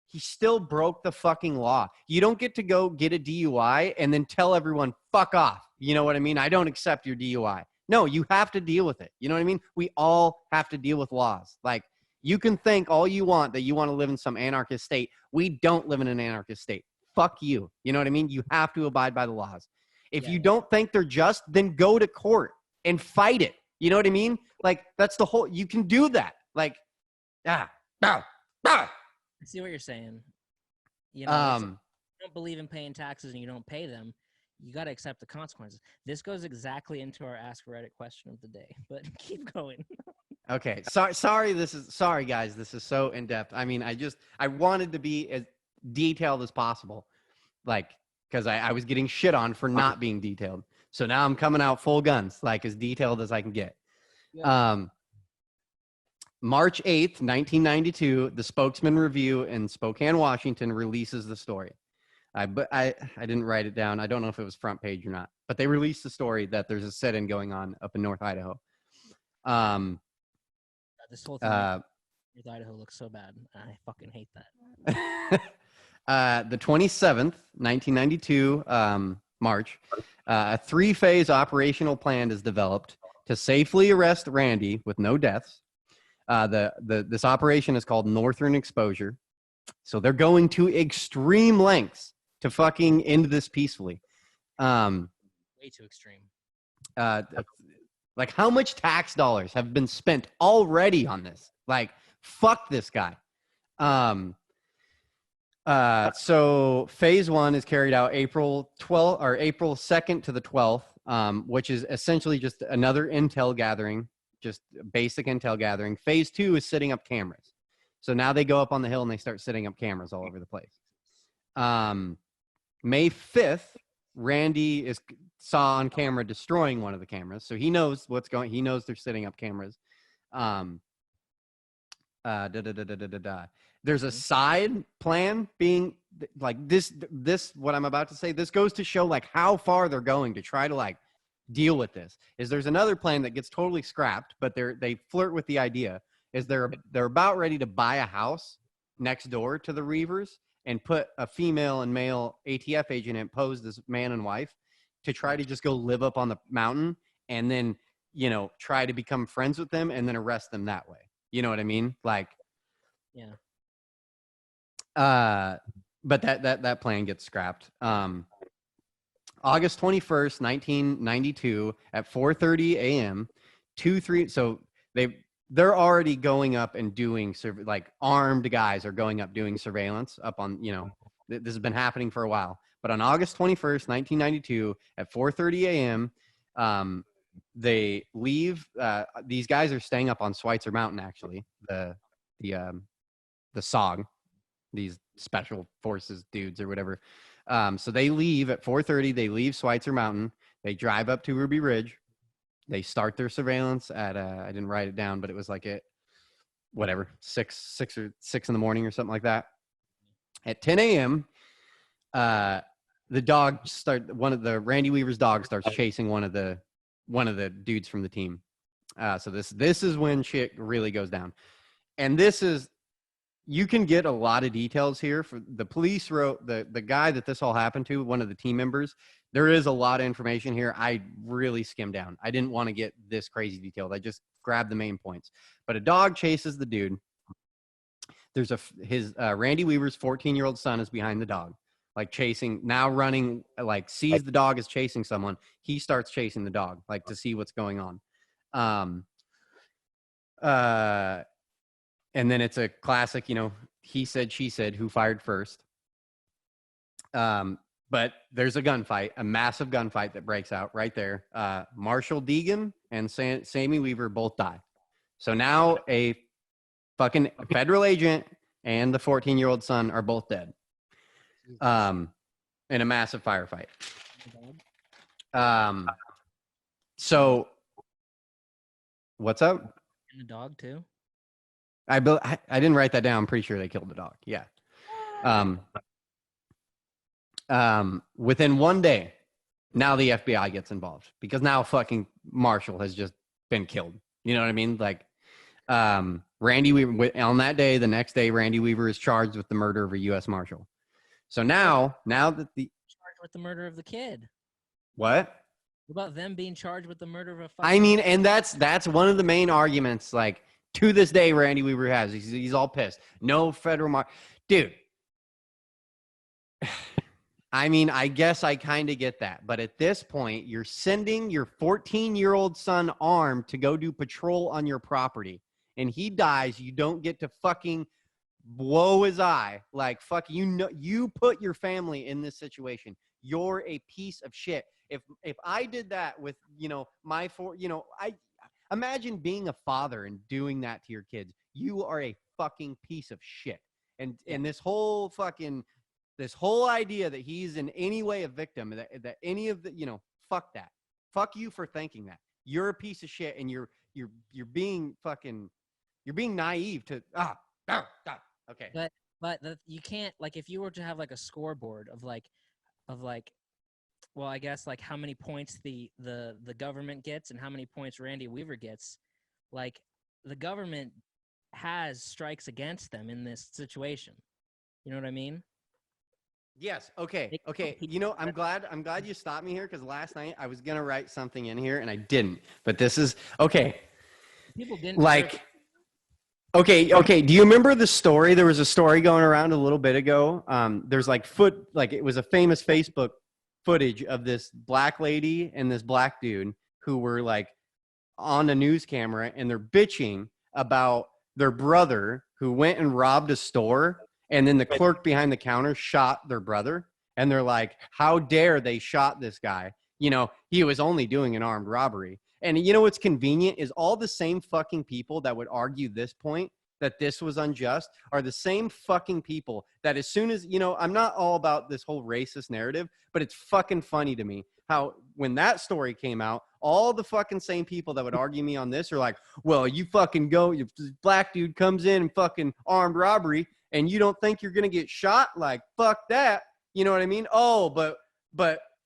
he still broke the fucking law. You don't get to go get a DUI and then tell everyone, fuck off. You know what I mean? I don't accept your DUI. No, you have to deal with it. You know what I mean? We all have to deal with laws. Like, you can think all you want that you want to live in some anarchist state. We don't live in an anarchist state. Fuck you. You know what I mean? You have to abide by the laws. If you don't think they're just, then go to court and fight it. You know what I mean? Like, that's the whole, you can do that. Like, I see what you're saying. If you don't believe in paying taxes and you don't pay them, you got to accept the consequences. This goes exactly into our AskReddit question of the day, but keep going. Okay. Sorry, guys. This is so in depth. I mean, I wanted to be as detailed as possible, like, because I was getting shit on for not being detailed. So now I'm coming out full guns, like, as detailed as I can get. Yeah. March 8th, 1992, the Spokesman Review in Spokane, Washington releases the story. But I didn't write it down. I don't know if it was front page or not, but they released the story that there's a sit-in going on up in North Idaho. This whole thing, North Idaho looks so bad. I fucking hate that. The 27th, 1992, March, a 3-phase operational plan is developed to safely arrest Randy with no deaths. This operation is called Northern Exposure. So they're going to extreme lengths to fucking end this peacefully. Way too extreme. Like, how much tax dollars have been spent already on this? Like, fuck this guy. So phase 1 is carried out April 2nd to the 12th, which is essentially just another intel gathering, just basic intel gathering. Phase 2 is setting up cameras. So now they go up on the hill and they start setting up cameras all over the place. May 5th, Randy saw on camera destroying one of the cameras. So he knows what's going. He knows they're setting up cameras. There's a side plan being like this, what I'm about to say, this goes to show like how far they're going to try to like deal with this. There's another plan that gets totally scrapped, but they flirt with the idea. They're about ready to buy a house next door to the Reavers and put a female and male ATF agent in, posed as man and wife, to try to just go live up on the mountain and then, try to become friends with them and then arrest them that way. You know what I mean? Like, yeah. But that plan gets scrapped. August 21st, 1992 at 4:30 a.m. So they're already going up and doing like armed guys are going up doing surveillance up on, this has been happening for a while. But on August 21st, 1992 at 4:30 a.m., they leave. These guys are staying up on Schweitzer Mountain, actually, the SOG, these special forces dudes or whatever. So they leave at 4:30. They leave Schweitzer Mountain. They drive up to Ruby Ridge. They start their surveillance at I didn't write it down, but it was like whatever, 6 in the morning or something like that. At 10 a.m., the dog one of the Randy Weaver's dogs starts chasing one of the dudes from the team. So this is when shit really goes down. And you can get a lot of details here. For the police wrote the guy that this all happened to, one of the team members. There is a lot of information here. I really skimmed down. I didn't want to get this crazy detailed. I just grabbed the main points. But a dog chases the dude. There's his Randy Weaver's 14-year-old son is behind the dog, like chasing, now running, like sees the dog is chasing someone. He starts chasing the dog, like to see what's going on. And then it's a classic, he said, she said, who fired first. But there's a gunfight, a massive gunfight that breaks out right there. Marshall Deegan and Sammy Weaver both die. So now a fucking federal agent and the 14-year-old son are both dead. In a massive firefight. So what's up? And the dog too. I didn't write that down. I'm pretty sure they killed the dog. Yeah. Within one day, now the FBI gets involved because now fucking Marshall has just been killed. You know what I mean? Like, Randy Weaver, on that day, the next day, Randy Weaver is charged with the murder of a U.S. Marshal. So now that charged with the murder of the kid. What about them being charged with the murder of a? I mean, and that's one of the main arguments. Like, to this day, Randy Weaver has. He's all pissed. No federal dude. I mean, I guess I kind of get that. But at this point, you're sending your 14-year-old son armed to go do patrol on your property. And he dies. You don't get to fucking blow his eye. Like, fuck, you put your family in this situation. You're a piece of shit. If I did that with, I imagine being a father and doing that to your kids. You are a fucking piece of shit. And this whole idea that he's in any way a victim, that any of the, fuck that. Fuck you for thinking that. You're a piece of shit, and you're being fucking, you're being naive to okay. But you can't, like, if you were to have like a scoreboard of well, I guess like how many points the government gets and how many points Randy Weaver gets, like the government has strikes against them in this situation. You know what I mean? Yes. Okay. I'm glad you stopped me here, because last night I was gonna write something in here and I didn't. But this is okay. People didn't like. Okay. Do you remember the story? There was a story going around a little bit ago. There's it was a famous Facebook footage of this black lady and this black dude who were like on a news camera, and they're bitching about their brother who went and robbed a store, and then the clerk behind the counter shot their brother, and they're like, how dare they shot this guy? He was only doing an armed robbery. And what's convenient is all the same fucking people that would argue this point, that this was unjust, are the same fucking people that as soon as, I'm not all about this whole racist narrative, but it's fucking funny to me how when that story came out, all the fucking same people that would argue me on this are like, well, you fucking go, if this black dude comes in and fucking armed robbery and you don't think you're going to get shot, like, fuck that. You know what I mean? Oh, but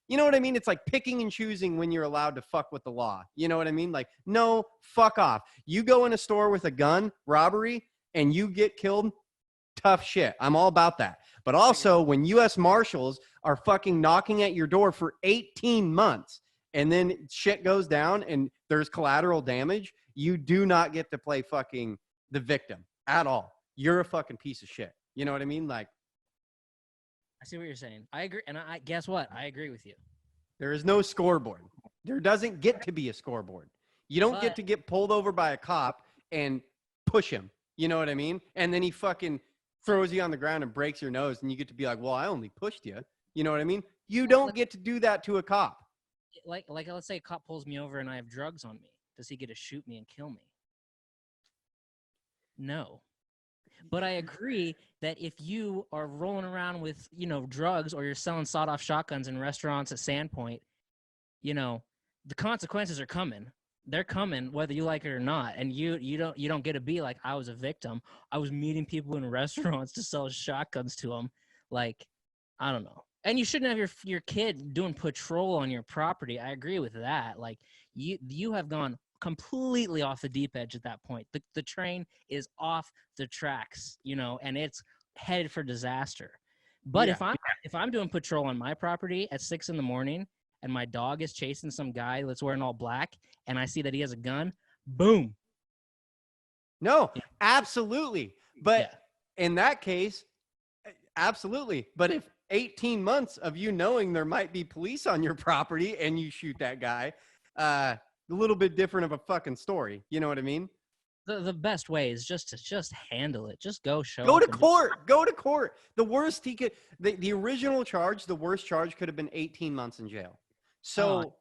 you know what I mean? It's like picking and choosing when you're allowed to fuck with the law. You know what I mean? Like, no, fuck off. You go in a store with a gun, robbery, and you get killed, tough shit. I'm all about that. But also, when U.S. Marshals are fucking knocking at your door for 18 months and then shit goes down and there's collateral damage, you do not get to play fucking the victim at all. You're a fucking piece of shit. You know what I mean? Like, I see what you're saying. I agree. And I guess what? I agree with you. There is no scoreboard. There doesn't get to be a scoreboard. You don't get to get pulled over by a cop and push him. You know what I mean? And then he fucking throws you on the ground and breaks your nose, and you get to be like, well, I only pushed you. You know what I mean? You don't get to do that to a cop. Like let's say a cop pulls me over and I have drugs on me. Does he get to shoot me and kill me? No. But I agree that if you are rolling around with, drugs, or you're selling sawed-off shotguns in restaurants at Sandpoint, the consequences are coming. they're coming whether you like it or not, and you don't get to be like, I was a victim. I was meeting people in restaurants to sell shotguns to them. Like, I don't know. And you shouldn't have your kid doing patrol on your property. I agree with that. Like, you have gone completely off the deep edge at that point. The train is off the tracks, and it's headed for disaster. But Yeah. if I'm doing patrol on my property at 6 a.m. and my dog is chasing some guy that's wearing all black, and I see that he has a gun, boom. No, absolutely. But Yeah. in that case, absolutely. But if 18 months of you knowing there might be police on your property and you shoot that guy, a little bit different of a fucking story. You know what I mean? The best way is just to handle it. Just go Go to court. Go to court. The worst he could, the original charge, the worst charge could have been 18 months in jail. So,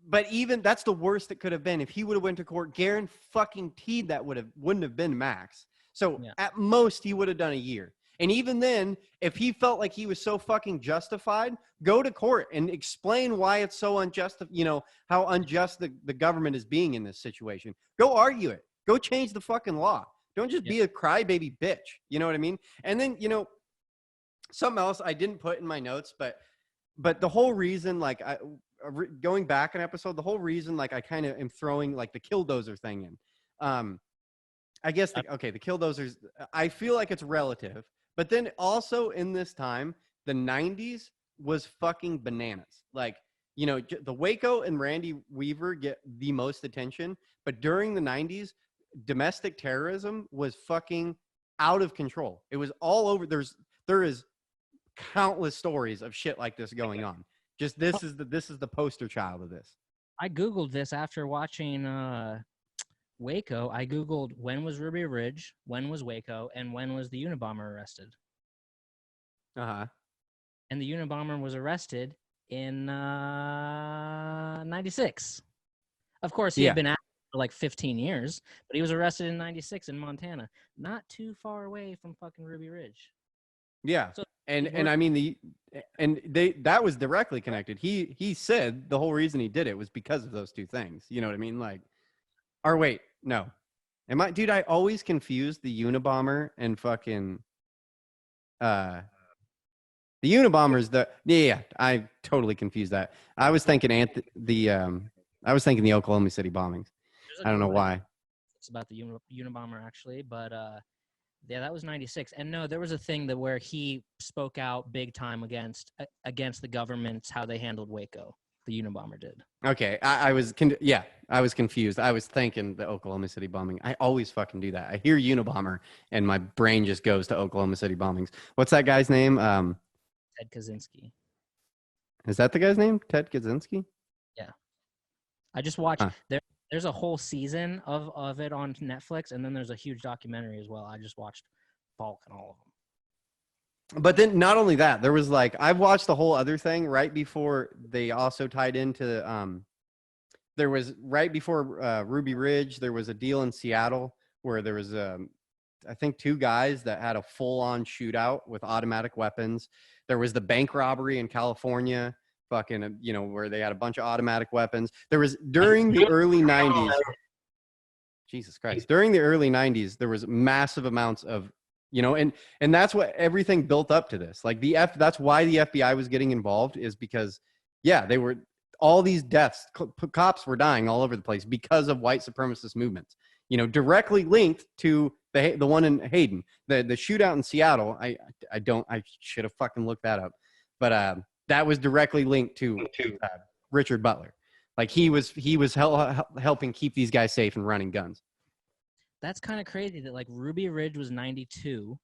but even that's the worst it could have been. If he would have went to court, guaranteed that wouldn't have been max. So at most he would have done a year. And even then, if he felt like he was so fucking justified, go to court and explain why it's so unjust, how unjust the government is being in this situation. Go argue it. Go change the fucking law. Don't just be a crybaby bitch. You know what I mean? And then, something else I didn't put in my notes, but the whole reason, like, going back an episode, the whole reason, like, I kind of am throwing, like, the killdozer thing in. I guess, the killdozers, I feel like it's relative. But then also in this time, the 90s was fucking bananas. Like, the Waco and Randy Weaver get the most attention. But during the 90s, domestic terrorism was fucking out of control. It was all over. There is countless stories of shit like this going on. Just this is the poster child of this. I Googled this after watching Waco. I Googled when was Ruby Ridge, when was Waco, and when was the Unabomber arrested. And the Unabomber was arrested in 96. Of course, he had been out for like 15 years, but he was arrested in 96 in Montana, not too far away from fucking Ruby Ridge. Yeah. So, and I mean that was directly connected. He said the whole reason he did it was because of those two things. You know what I mean? Like, or wait, no. Dude, I always confuse the Unabomber and fucking the Unabomber's I totally confused that. I was thinking I was thinking the Oklahoma City bombings. I don't know why. It's about the Unabomber actually, but that was 96. And no, there was a thing where he spoke out big time against the government, how they handled Waco. The Unabomber did. Okay, I was confused. I was thinking the Oklahoma City bombing. I always fucking do that. I hear Unabomber and my brain just goes to Oklahoma City bombings. What's that guy's name? Ted Kaczynski. Is that the guy's name? Ted Kaczynski? Yeah. I just watched there's a whole season of it on Netflix, and then there's a huge documentary as well. I just watched bulk and all of them. But then not only that, there was I've watched the whole other thing right before they also tied into there was right before Ruby Ridge, there was a deal in Seattle where there was I think 2 guys that had a full-on shootout with automatic weapons. There was the bank robbery in California, fucking, where they had a bunch of automatic weapons. There was during the early 90s. Jesus Christ. During the early 90s, there was massive amounts of, and that's what everything built up to this. Like that's why the FBI was getting involved, is because, they were all these deaths. Cops were dying all over the place because of white supremacist movements, directly linked to the one in Hayden, the shootout in Seattle. I should have fucking looked that up, but that was directly linked to Richard Butler. Like he was helping keep these guys safe and running guns. That's kind of crazy that Ruby Ridge was 92,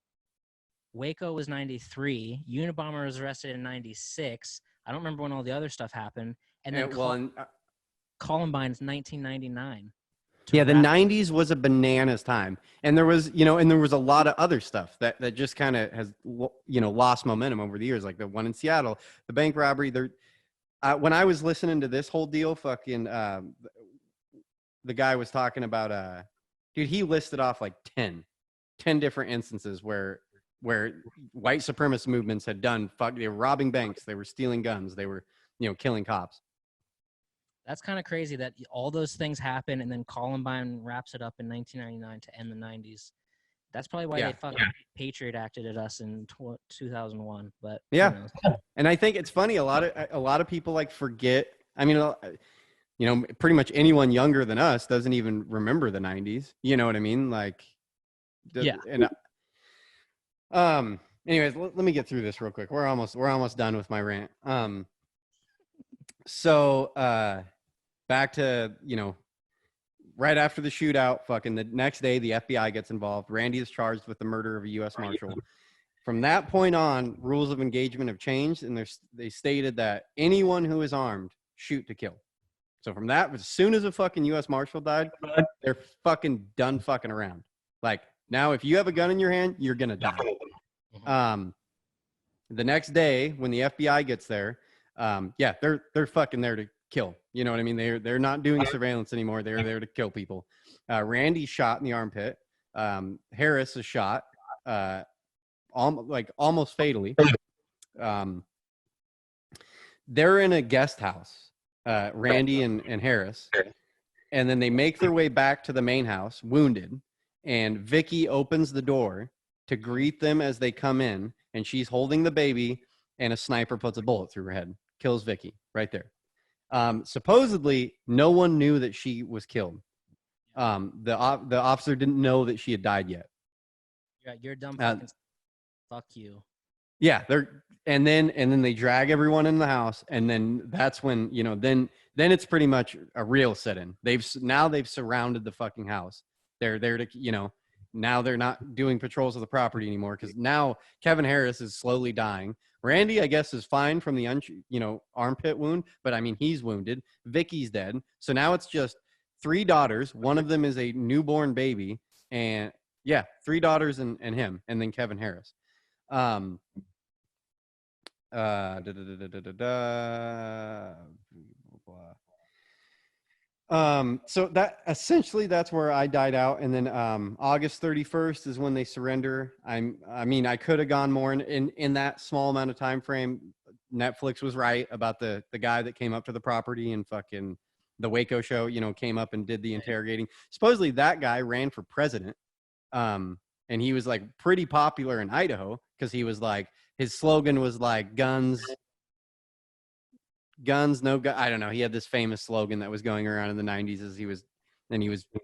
Waco was 93, Unabomber was arrested in 96. I don't remember when all the other stuff happened, and then Columbine's 1999. Yeah, the 90s was a bananas time. And there was, a lot of other stuff that just kind of has, lost momentum over the years, like the one in Seattle, the bank robbery. When I was listening to this whole deal, fucking, the guy was talking about, dude, he listed off 10 different instances where white supremacist movements had done, they were robbing banks, they were stealing guns, they were, killing cops. That's kind of crazy that all those things happen and then Columbine wraps it up in 1999 to end the 90s. That's probably why they fucking Patriot acted at us in 2001. But yeah, and I think it's funny. A lot of people like forget. I mean, you know, pretty much anyone younger than us doesn't even remember the 90s. You know what I mean? Like, yeah. And anyways, let me get through this real quick. We're almost done with my rant. So back to, you know, right after the shootout, fucking the next day, the FBI gets involved. Randy is charged with the murder of a U.S. Marshal. From that point on, rules of engagement have changed, and they stated that anyone who is armed, shoot to kill. So from that, as soon as a fucking U.S. Marshal died, they're fucking done fucking around. Like, now, if you have a gun in your hand, you're gonna die. The next day, when the FBI gets there, yeah, they're fucking there to kill. You know what I mean? They're not doing surveillance anymore. They're there to kill people. Randy's shot in the armpit. Harris is shot, almost fatally. They're in a guest house, Randy and Harris, and then they make their way back to the main house, wounded. And Vicky opens the door to greet them as they come in, and she's holding the baby, and a sniper puts a bullet through her head, kills Vicky right there. Supposedly, no one knew that she was killed. The officer didn't know that she had died yet. Yeah, you're dumb. Fucking fuck you. Yeah, and then they drag everyone in the house, and then that's when, you know, then it's pretty much a real sit-in. They've surrounded the fucking house. They're there to, you know, now they're not doing patrols of the property anymore because now Kevin Harris is slowly dying. Randy, I guess, is fine from the armpit wound, but I mean, he's wounded. Vicky's dead. So now it's just 3 daughters. One of them is a newborn baby, and 3 daughters and him, and then Kevin Harris. So that essentially that's where I died out, and then August 31st is when they surrender. I mean I could have gone more in that small amount of time frame. Netflix was right about the guy that came up to the property and fucking the Waco show, you know, came up and did the interrogating. Supposedly that guy ran for president, and he was like pretty popular in Idaho because he was like, his slogan was like guns, no gun. I don't know. He had this famous slogan that was going around in the 90s as he was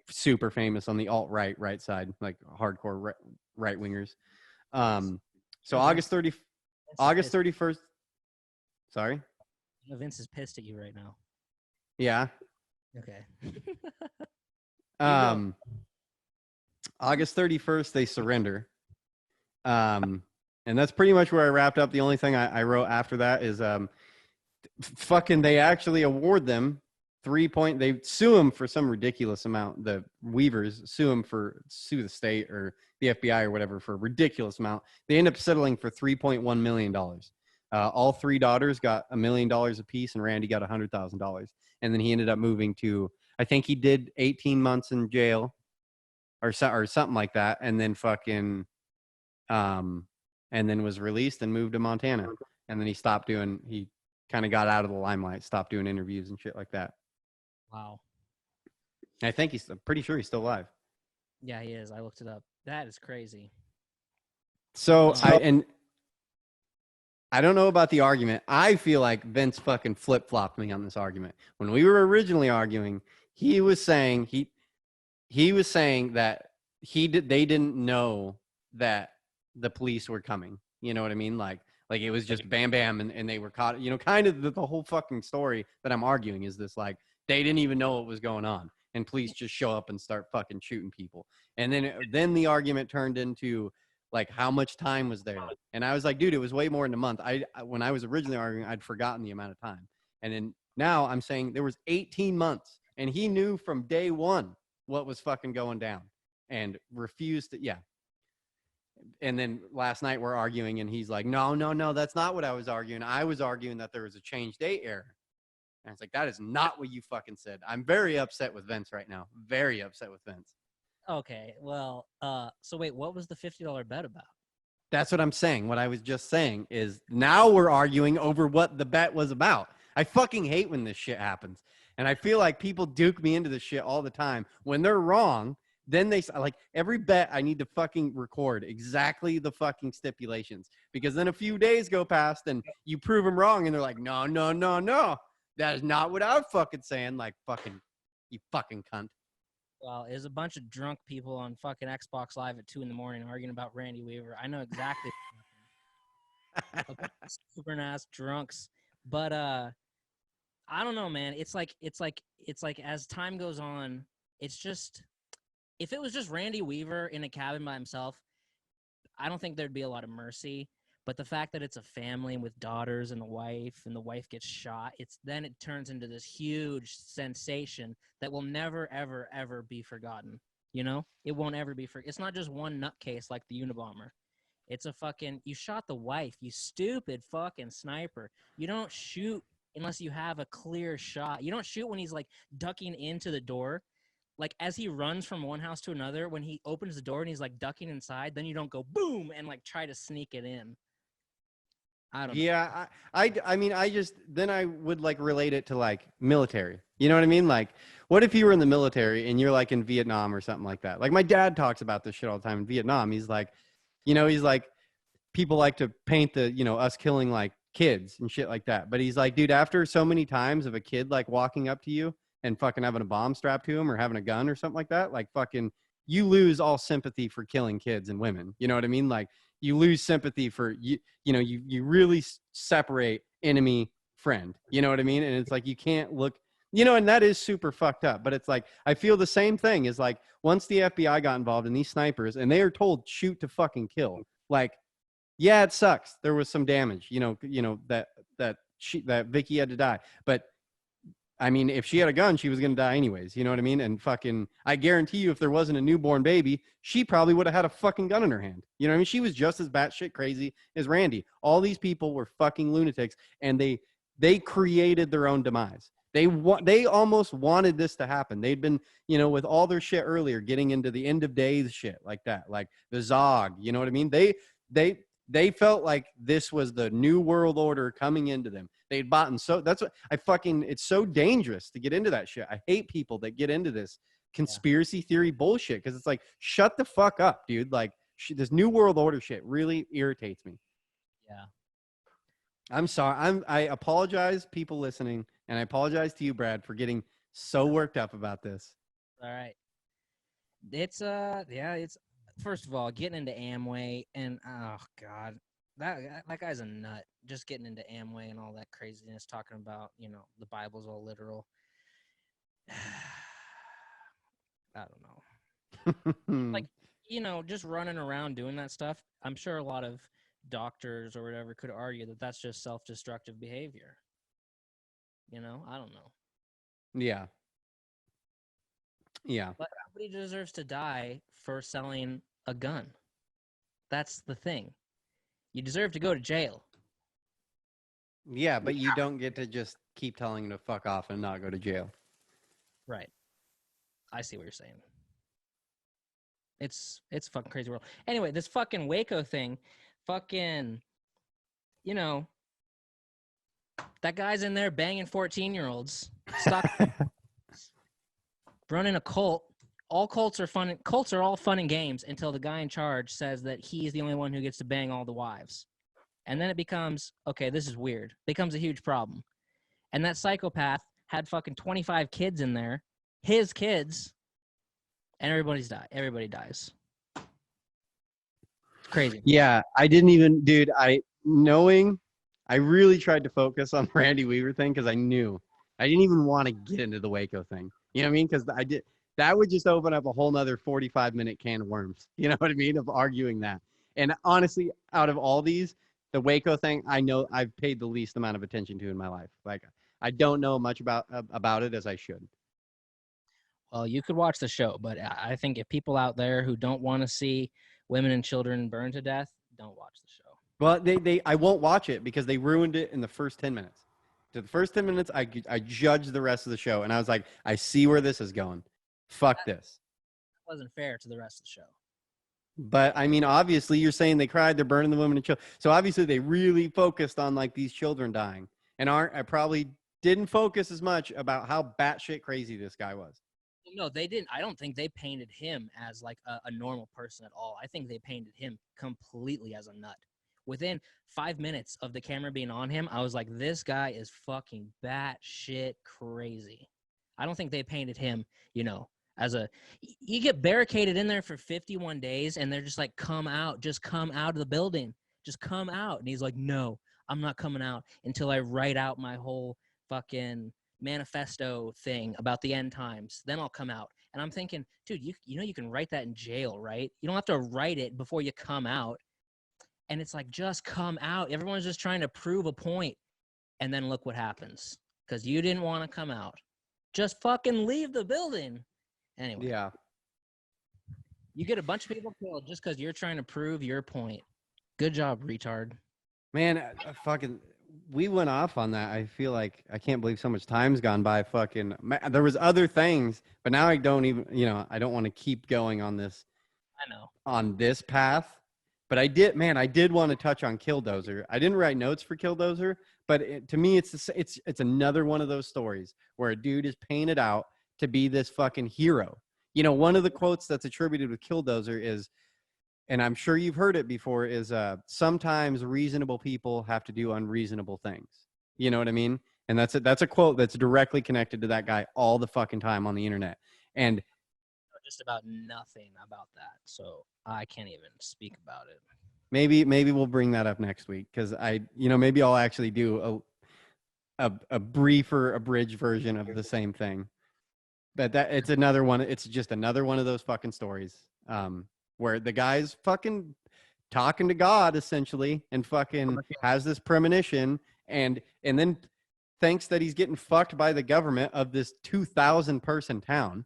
super famous on the right side, like hardcore right wingers. So August 31st. Sorry. Vince is pissed at you right now. Yeah. Okay. August 31st, they surrender. And that's pretty much where I wrapped up. The only thing I wrote after that is fucking they actually award them they sue him for some ridiculous amount. The Weavers sue the state or the FBI or whatever for a ridiculous amount. They end up settling for $3.1 million. All 3 daughters got $1 million apiece, and Randy got $100,000. And then he ended up moving to, I think he did 18 months in jail or something like that. And then fucking, and then was released and moved to Montana. And then he kind of got out of the limelight, stopped doing interviews and shit like that. Wow. I'm pretty sure he's still alive. Yeah, he is. I looked it up. That is crazy. So I don't know about the argument. I feel like Vince fucking flip-flopped me on this argument. When we were originally arguing, he was saying that they didn't know that the police were coming. You know what I mean? Like it was just bam, bam, and they were caught. You know, kind of the whole fucking story that I'm arguing is this, like, they didn't even know what was going on, and police just show up and start fucking shooting people. And then the argument turned into, like, how much time was there? And I was like, dude, it was way more than a month. When I was originally arguing, I'd forgotten the amount of time. And then now I'm saying there was 18 months, and he knew from day one what was fucking going down and refused to, yeah. And then last night we're arguing, and he's like, no, that's not what I was arguing. I was arguing that there was a change date error. And it's like, that is not what you fucking said. I'm very upset with Vince right now. Very upset with Vince. Okay, well, so wait, what was the $50 bet about? That's what I'm saying. What I was just saying is now we're arguing over what the bet was about. I fucking hate when this shit happens. And I feel like people duke me into this shit all the time. When they're wrong, then they like every bet I need to fucking record exactly the fucking stipulations, because then a few days go past and you prove them wrong and they're like, no, no, no, no. That is not what I'm fucking saying. Like, fucking, you fucking cunt. Well, there's a bunch of drunk people on fucking Xbox Live at 2 a.m. arguing about Randy Weaver. I know exactly. Super ass drunks. But I don't know, man. It's like as time goes on, it's just, if it was just Randy Weaver in a cabin by himself, I don't think there'd be a lot of mercy. But the fact that it's a family with daughters and the wife gets shot, then it turns into this huge sensation that will never, ever, ever be forgotten. You know, it won't ever be It's not just one nutcase like the Unabomber. It's a fucking, you shot the wife, you stupid fucking sniper. You don't shoot unless you have a clear shot. You don't shoot when he's like ducking into the door. Like as he runs from one house to another, when he opens the door and he's like ducking inside, then you don't go boom and like try to sneak it in. I don't know. Yeah, I mean, then I would like relate it to like military. You know what I mean? Like, what if you were in the military and you're like in Vietnam or something like that? Like my dad talks about this shit all the time in Vietnam. He's like, people like to paint the, us killing like kids and shit like that. But he's like, dude, after so many times of a kid like walking up to you and fucking having a bomb strapped to him or having a gun or something like that, like fucking, you lose all sympathy for killing kids and women. You know what I mean? Like you lose sympathy for you really separate enemy friend. You know what I mean? And it's like, you can't look, and that is super fucked up. But it's like, I feel the same thing is like once the FBI got involved in these snipers and they are told shoot to fucking kill, like, yeah, it sucks. There was some damage, that Vicky had to die. But I mean, if she had a gun, she was going to die anyways. You know what I mean? And fucking, I guarantee you, if there wasn't a newborn baby, she probably would have had a fucking gun in her hand. You know what I mean? She was just as batshit crazy as Randy. All these people were fucking lunatics, and they created their own demise. They almost wanted this to happen. They'd been, with all their shit earlier, getting into the end of days shit like that, like the Zog. You know what I mean? They felt like this was the new world order coming into them. They'd bought, and so that's what it's so dangerous to get into that shit. I hate people that get into this conspiracy theory bullshit, because it's like, shut the fuck up, dude. Like this new world order shit really irritates me. Yeah. I'm sorry. I apologize, people listening, and I apologize to you, Brad, for getting so worked up about this. All right. It's first of all, getting into Amway, and oh god, that guy's a nut. Just getting into Amway and all that craziness, talking about the Bible's all literal. I don't know. Like just running around doing that stuff. I'm sure a lot of doctors or whatever could argue that that's just self-destructive behavior. I don't know. Yeah. Yeah. But nobody deserves to die for selling a gun. That's the thing. You deserve to go to jail. Yeah, but you don't get to just keep telling him to fuck off and not go to jail. Right. I see what you're saying. It's a fucking crazy world. Anyway, this fucking Waco thing, fucking, that guy's in there banging 14-year-olds. Stop running a cult. All cults are fun. Cults are all fun and games until the guy in charge says that he's the only one who gets to bang all the wives. And then it becomes, okay, this is weird. Becomes a huge problem. And that psychopath had fucking 25 kids in there, his kids, and everybody dies. It's crazy. Yeah, I didn't even, dude, I really tried to focus on Randy Weaver thing because I knew I didn't even want to get into the Waco thing. You know what I mean? Because that would just open up a whole nother 45-minute can of worms. You know what I mean? Of arguing that. And honestly, out of all these, the Waco thing, I know I've paid the least amount of attention to in my life. Like, I don't know much about it as I should. Well, you could watch the show, but I think if people out there who don't want to see women and children burned to death, don't watch the show. Well, I won't watch it because they ruined it in the first 10 minutes. To the first 10 minutes, I judged the rest of the show, and I was like, I see where this is going. Fuck this. That wasn't fair to the rest of the show. But I mean, obviously, you're saying they cried, they're burning the women and children. So obviously, they really focused on like these children dying, and I probably didn't focus as much about how batshit crazy this guy was. No, they didn't. I don't think they painted him as like a normal person at all. I think they painted him completely as a nut. Within 5 minutes of the camera being on him, I was like, this guy is fucking batshit crazy. I don't think they painted him, as you get barricaded in there for 51 days and they're just like, come out, just come out of the building, just come out. And he's like, no, I'm not coming out until I write out my whole fucking manifesto thing about the end times. Then I'll come out. And I'm thinking, dude, you can write that in jail, right? You don't have to write it before you come out. And it's like, just come out. Everyone's just trying to prove a point. And then look what happens. Because you didn't want to come out. Just fucking leave the building. Anyway. Yeah. You get a bunch of people killed just because you're trying to prove your point. Good job, retard. Man, we went off on that. I feel like I can't believe so much time's gone by. There was other things, but now I don't even, I don't want to keep going on this. I know. On this path. But I did want to touch on Killdozer. I didn't write notes for Killdozer, but to me, it's another one of those stories where a dude is painted out to be this fucking hero. One of the quotes that's attributed with Killdozer is, and I'm sure you've heard it before, is sometimes reasonable people have to do unreasonable things. You know what I mean? And that's a quote that's directly connected to that guy all the fucking time on the internet. And just about nothing about that, so I can't even speak about it. Maybe we'll bring that up next week, because maybe I'll actually do a briefer, abridged version of the same thing. But it's another one. It's just another one of those fucking stories where the guy's fucking talking to God essentially, and fucking has this premonition, and then thinks that he's getting fucked by the government of this 2,000 person town.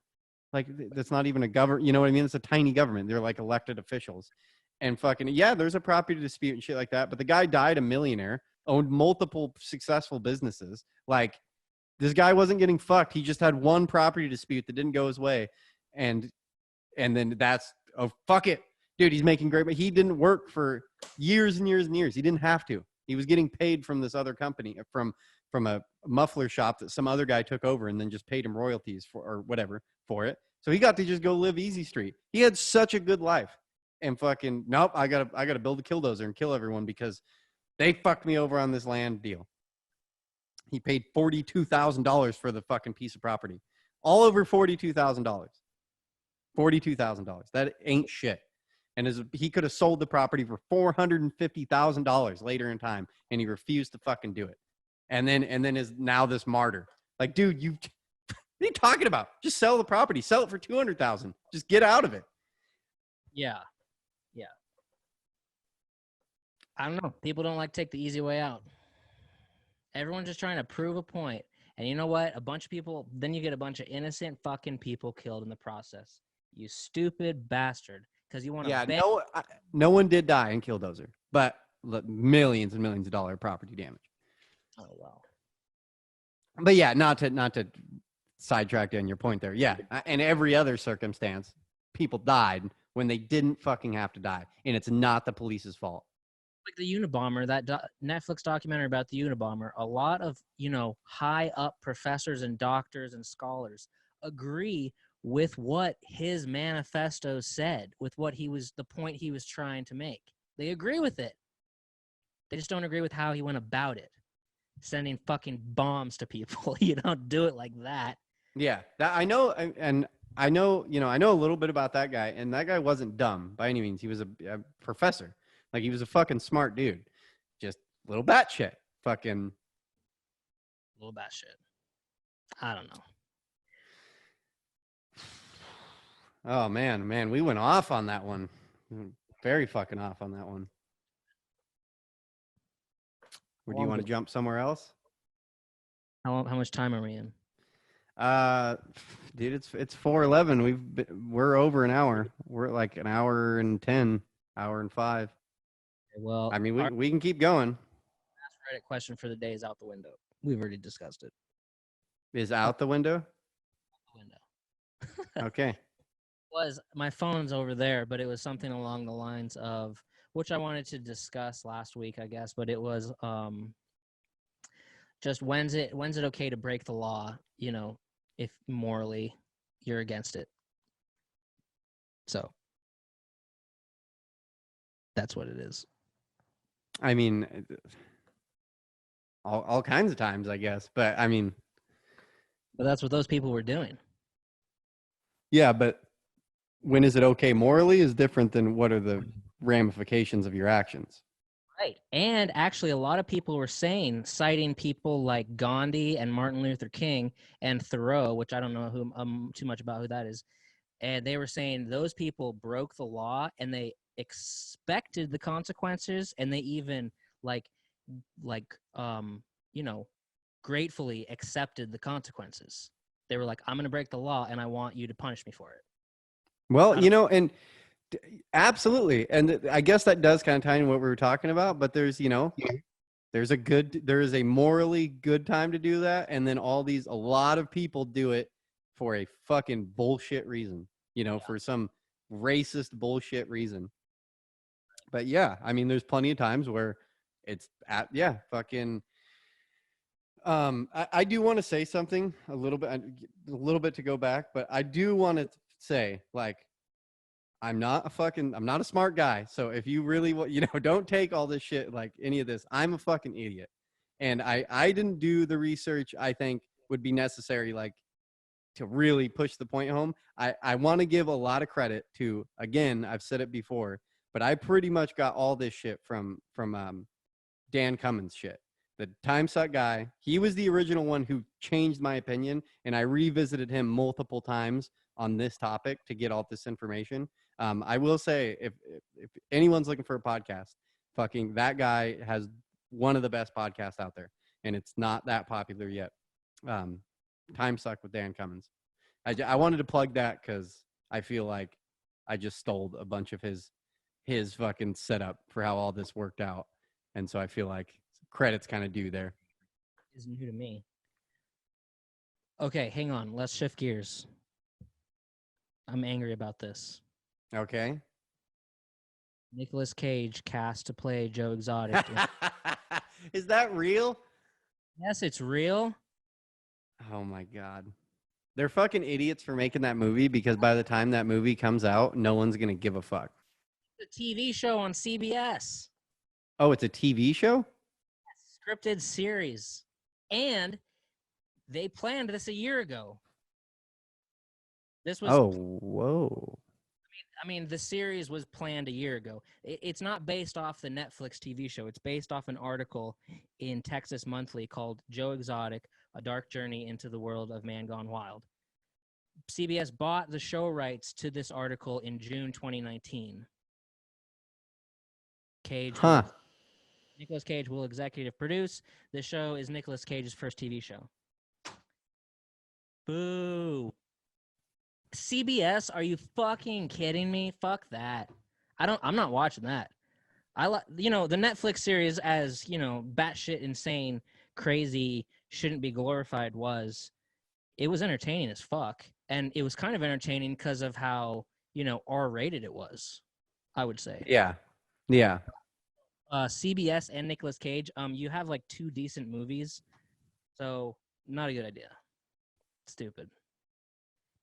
Like, that's not even a government, you know what I mean? It's a tiny government. They're like elected officials. And fucking, yeah, there's a property dispute and shit like that. But the guy died a millionaire, owned multiple successful businesses. Like, this guy wasn't getting fucked. He just had one property dispute that didn't go his way. And then fuck it. Dude, he's making great, but he didn't work for years and years and years. He didn't have to. He was getting paid from this other company, from a muffler shop that some other guy took over and then just paid him royalties or whatever for it. So he got to just go live easy street. He had such a good life. And fucking, nope, I gotta build a Killdozer and kill everyone because they fucked me over on this land deal. He paid $42,000 for the fucking piece of property. All over $42,000. $42,000. That ain't shit. And he could have sold the property for $450,000 later in time, and he refused to fucking do it. And then is now this martyr. Like, dude, what are you talking about? Just sell the property. Sell it for $200,000. Just get out of it. Yeah. I don't know. People don't like to take the easy way out. Everyone's just trying to prove a point. And you know what? Then you get a bunch of innocent fucking people killed in the process. You stupid bastard. Because you want to. Yeah, no one did die in Killdozer, but millions and millions of dollar property damage. Oh, wow. But yeah, not to sidetrack on your point there. Yeah, in every other circumstance, people died when they didn't fucking have to die, and it's not the police's fault. Like the Unabomber, that Netflix documentary about the Unabomber, a lot of, high up professors and doctors and scholars agree with what his manifesto said, with the point he was trying to make. They agree with it. They just don't agree with how he went about it. Sending fucking bombs to people. You don't do it like that. Yeah, I know. And I know, I know a little bit about that guy, and that guy wasn't dumb by any means. He was a professor. Like, he was a fucking smart dude. Just little batshit. Fucking. Little batshit. I don't know. Oh, man. We went off on that one. Very fucking off on that one. Or do you want to jump somewhere else? How much time are we in? Dude, it's 4:11. We're over an hour. We're at like an hour and 10, hour and 5. Well, I mean, we can keep going. AskReddit question for the day is out the window. We've already discussed it. Is out the window? Out the window. Okay. My phone's over there, but it was something along the lines of, which I wanted to discuss last week, I guess, but it was Just when's it okay to break the law, you know, if morally you're against it. So that's what it is. I mean, all kinds of times, I guess. But I mean, but that's what those people were doing. Yeah, but when is it okay morally is different than what are the ramifications of your actions. Right. And actually, a lot of people were citing people like Gandhi and Martin Luther King and Thoreau, which I don't know too much about who that is. And they were saying those people broke the law and they expected the consequences, and they even like you know, gratefully accepted the consequences. They were like, I'm going to break the law and I want you to punish me for it. Well, you know, and absolutely. And I guess that does kind of tie in what we were talking about, but there's, you know, there is a morally good time to do that. And then a lot of people do it for a fucking bullshit reason, you know, for some racist bullshit reason. But yeah, I mean, there's plenty of times where it's fucking. I do want to say something a little bit to go back, but I do want to say, like, I'm not a smart guy. So if you really don't take all this shit, like any of this, I'm a fucking idiot. And I didn't do the research I think would be necessary, like, to really push the point home. I want to give a lot of credit to, again, I've said it before, but I pretty much got all this shit from Dan Cummins shit. The time suck guy, he was the original one who changed my opinion, and I revisited him multiple times on this topic to get all this information. I will say, if anyone's looking for a podcast, fucking that guy has one of the best podcasts out there, and it's not that popular yet. Time Suck with Dan Cummins. I wanted to plug that because I feel like I just stole a bunch of his fucking setup for how all this worked out, and so I feel like credit's kind of due there. Is new to me. Okay, hang on. Let's shift gears. I'm angry about this. Okay. Nicolas Cage cast to play Joe Exotic. Is that real? Yes, it's real. Oh my God. They're fucking idiots for making that movie, because by the time that movie comes out, no one's going to give a fuck. It's a TV show on CBS. Oh, it's a TV show? Scripted series. And they planned this a year ago. This was whoa. I mean, the series was planned a year ago. It's not based off the Netflix TV show. It's based off an article in Texas Monthly called Joe Exotic, A Dark Journey into the World of Man Gone Wild. CBS bought the show rights to this article in June 2019. Nicolas Cage will executive produce. This show is Nicolas Cage's first TV show. Boo. CBS, are you fucking kidding me? Fuck that. I'm not watching that. The Netflix series, as, batshit insane, crazy, shouldn't be glorified it was entertaining as fuck. And it was kind of entertaining because of how, R-rated it was, I would say. Yeah. Yeah. CBS and Nicolas Cage, you have like 2 decent movies. So not a good idea. Stupid.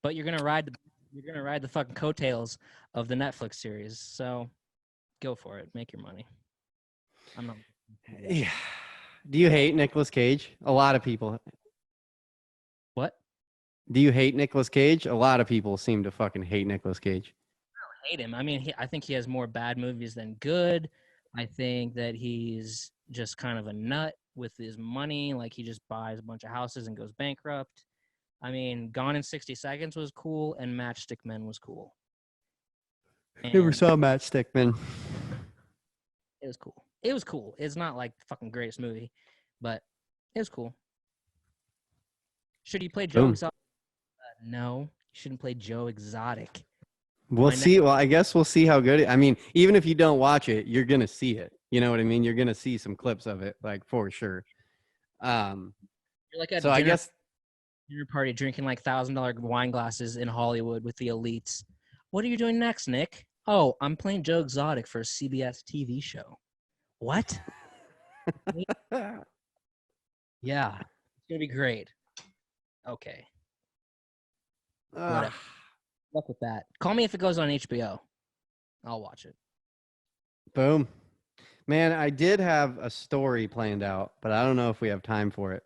But you're gonna ride the fucking coattails of the Netflix series. So go for it. Make your money. I'm not. Yeah. Do you hate Nicolas Cage? A lot of people. What? Do you hate Nicolas Cage? A lot of people seem to fucking hate Nicolas Cage. I don't hate him. I mean, I think he has more bad movies than good. I think that he's just kind of a nut with his money. Like, he just buys a bunch of houses and goes bankrupt. I mean, Gone in 60 Seconds was cool, and Matchstick Men was cool. Never saw Matchstick Men. It was cool. It was cool. It's not like the fucking greatest movie, but it was cool. Should he play Joe Exotic? No, you shouldn't play Joe Exotic. We'll see. Well, I guess we'll see how good I mean, even if you don't watch it, you're going to see it. You know what I mean? You're going to see some clips of it, like, for sure. You're like at dinner party drinking like $1,000 wine glasses in Hollywood with the elites. What are you doing next, Nick? Oh, I'm playing Joe Exotic for a CBS TV show. What? Yeah, it's gonna be great. Okay. Whatever. Luck with that. Call me if it goes on HBO. I'll watch it. Boom. Man, I did have a story planned out, but I don't know if we have time for it.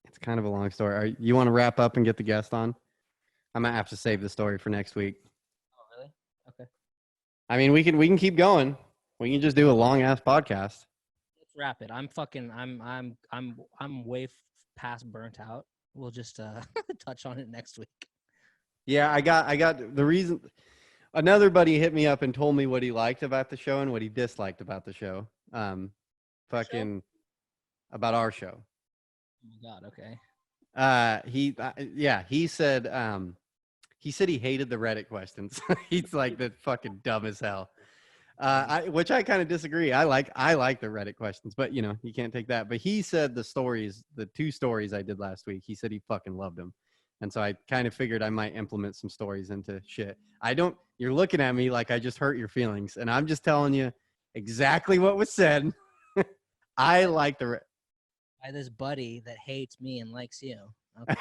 It's kind of a long story. You want to wrap up and get the guest on? I might have to save the story for next week. Oh, really? Okay. I mean, we can keep going. We can just do a long ass podcast. Let's wrap it. I'm way past burnt out. We'll just touch on it next week. Yeah, I got the reason. Another buddy hit me up and told me what he liked about the show and what he disliked about the show. About our show. Oh my God. Okay. He said he hated the Reddit questions. He's like, the fucking dumb as hell. Which I kind of disagree. I like the Reddit questions, but you can't take that. But he said the 2 stories I did last week, he said he fucking loved them. And so I kind of figured I might implement some stories into shit. You're looking at me like I just hurt your feelings, and I'm just telling you exactly what was said. I like the by this buddy that hates me and likes you. Okay.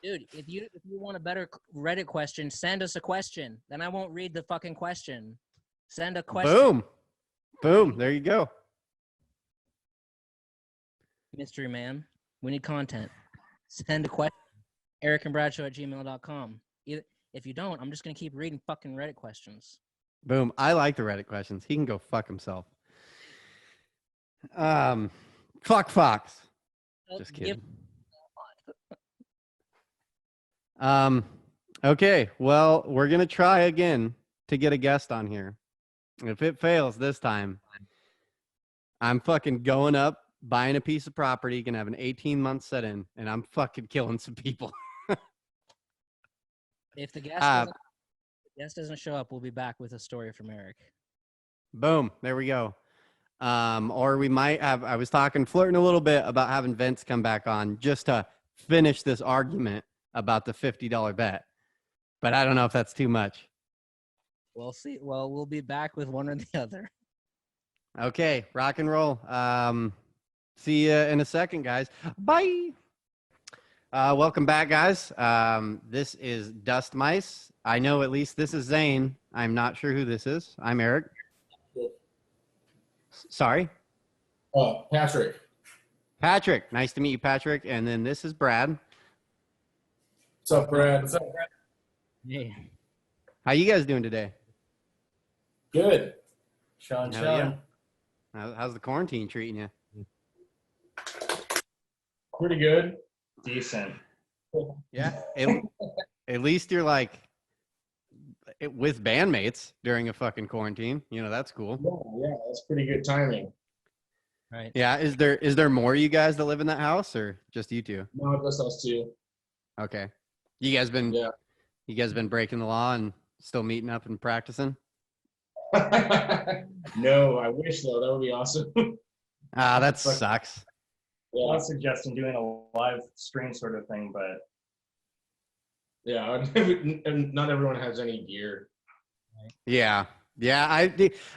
Dude, if you want a better Reddit question, send us a question. Then I won't read the fucking question. Send a question. Boom. There you go. Mystery man. We need content. Send a question. erickandbradshaw@gmail.com. If you don't, I'm just going to keep reading fucking Reddit questions. Boom. I like the Reddit questions. He can go fuck himself. Fuck Fox. Just kidding. Okay. Well, we're going to try again to get a guest on here. If it fails this time, I'm fucking going up, buying a piece of property, gonna have an 18-month set-in, and I'm fucking killing some people. If the guest doesn't show up, we'll be back with a story from Eric. Boom. There we go. Or we might have, I was flirting a little bit about having Vince come back on just to finish this argument about the $50 bet. But I don't know if that's too much. We'll see. Well, we'll be back with one or the other. Okay. Rock and roll. See you in a second, guys. Bye. Welcome back, guys. This is Dust Mice. I know at least this is Zane. I'm not sure who this is. I'm Eric. Sorry? Patrick. Patrick. Nice to meet you, Patrick. And then this is Brad. What's up, Brad? What's up, Brad? Hey. How you guys doing today? Good. Sean. Yeah. How's the quarantine treating you? Pretty good. Decent. Yeah. At least you're like with bandmates during a fucking quarantine. That's cool. Yeah, that's pretty good timing. Right. Yeah. Is there more of you guys that live in that house, or just you two? No, just us two. Okay. You guys been breaking the law and still meeting up and practicing? No, I wish though. That would be awesome. That sucks. Yeah. I was suggesting doing a live stream sort of thing, but yeah, and not everyone has any gear. Yeah.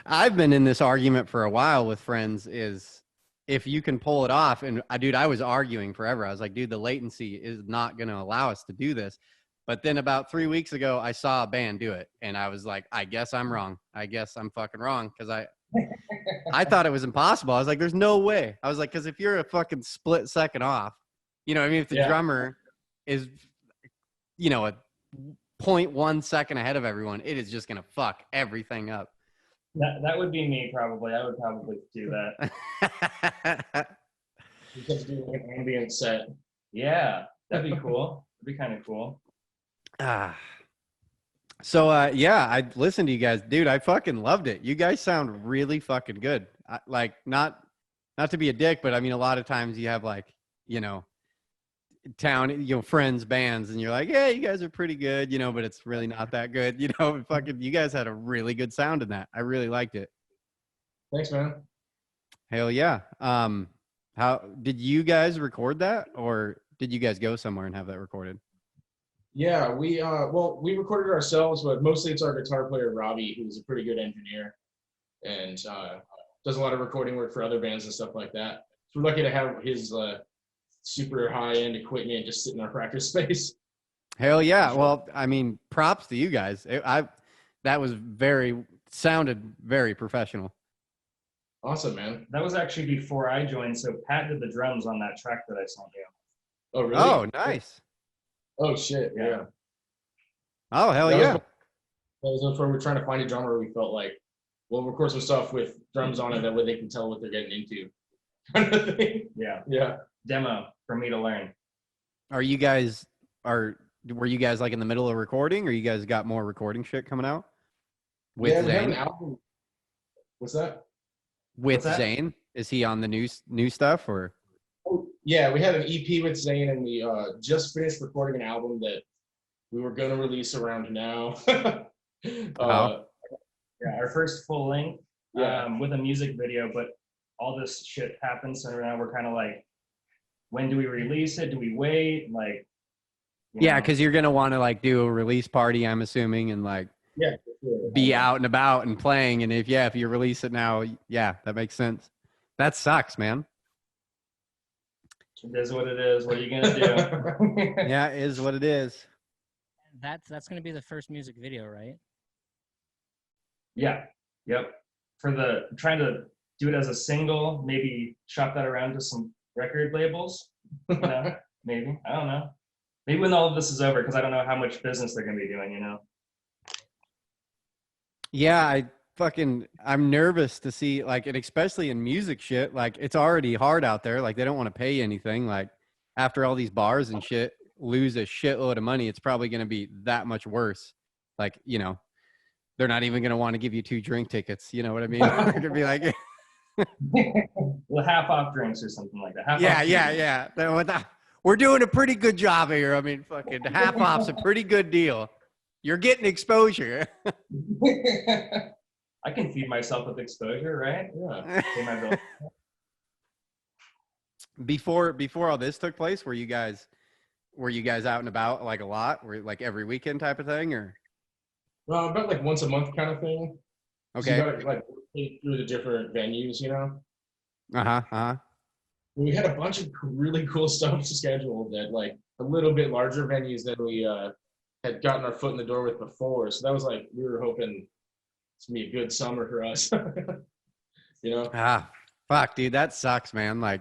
I've been in this argument for a while with friends. Is if you can pull it off, and I was arguing forever. I was like, dude, the latency is not going to allow us to do this. But then about 3 weeks ago, I saw a band do it, and I was like, I guess I'm wrong. I guess I'm fucking wrong, because I thought it was impossible. I was like, there's no way. I was like, because if you're a fucking split second off, if the drummer is, a 0.1 second ahead of everyone, it is just going to fuck everything up. that would be me probably. I would probably do that. You just do an ambient set. Yeah, that'd be cool. That'd be kind of cool. So I listened to you guys, dude. I fucking loved it. You guys sound really fucking good. Not to be a dick, but I mean, a lot of times you have town, friends, bands, and you're like, yeah, you guys are pretty good, but it's really not that good. Fucking, you guys had a really good sound in that. I really liked it. Thanks, man. Hell yeah. How did you guys record that, or did you guys go somewhere and have that recorded? Yeah, we recorded it ourselves, but mostly it's our guitar player Robbie, who's a pretty good engineer. and does a lot of recording work for other bands and stuff like that. So we're lucky to have his super high-end equipment just sit in our practice space. Hell yeah. Well, I mean, props to you guys. That was sounded very professional. Awesome, man. That was actually before I joined, so Pat did the drums on that track that I sent you. Oh, really? Oh, nice. Oh, shit, yeah. Oh, hell That yeah. That was where we're trying to find a drummer we felt like, we'll record some stuff with drums on it, that way they can tell what they're getting into. Kind of thing. Yeah. Yeah. Demo for me to learn. Were you guys like in the middle of recording, or you guys got more recording shit coming out? With we have Zane? an album. What's that? With Zane? Is he on the new stuff, or? Oh, yeah, we had an EP with Zane, and we just finished recording an album that we were going to release around now. Yeah, our first full length with a music video, but all this shit happened, so now we're kind of like, when do we release it? Do we wait? Like, yeah, because you're gonna want to like do a release party, I'm assuming, and like be out and about and playing. And if you release it now, yeah, that makes sense. That sucks, man. It is what it is. What are you gonna do? Yeah, it is what it is. That's gonna be the first music video, right? Yeah. Yep. Trying to do it as a single, maybe shop that around to some record labels. You know, maybe. I don't know. Maybe when all of this is over, because I don't know how much business they're gonna be doing, you know. Yeah, I'm nervous to see, like, and especially in music shit, like it's already hard out there. Like they don't want to pay anything. Like after all these bars and shit lose a shitload of money, it's probably going to be that much worse. Like, you know, they're not even going to want to give you 2 drink tickets. You know what I mean? They're going to be like, well, half off drinks or something like that. Yeah. We're doing a pretty good job here. I mean, fucking half off's a pretty good deal. You're getting exposure. I can feed myself with exposure, right? Yeah. Pay my bill. Before all this took place, were you guys out and about like a lot? Were like every weekend type of thing, or? Well, about like once a month kind of thing. Okay. So you gotta like through the different venues, you know. We had a bunch of really cool stuff scheduled at like a little bit larger venues than we had gotten our foot in the door with before. So that was like, we were hoping it's gonna be a good summer for us. You know? Fuck, dude, that sucks, man. Like,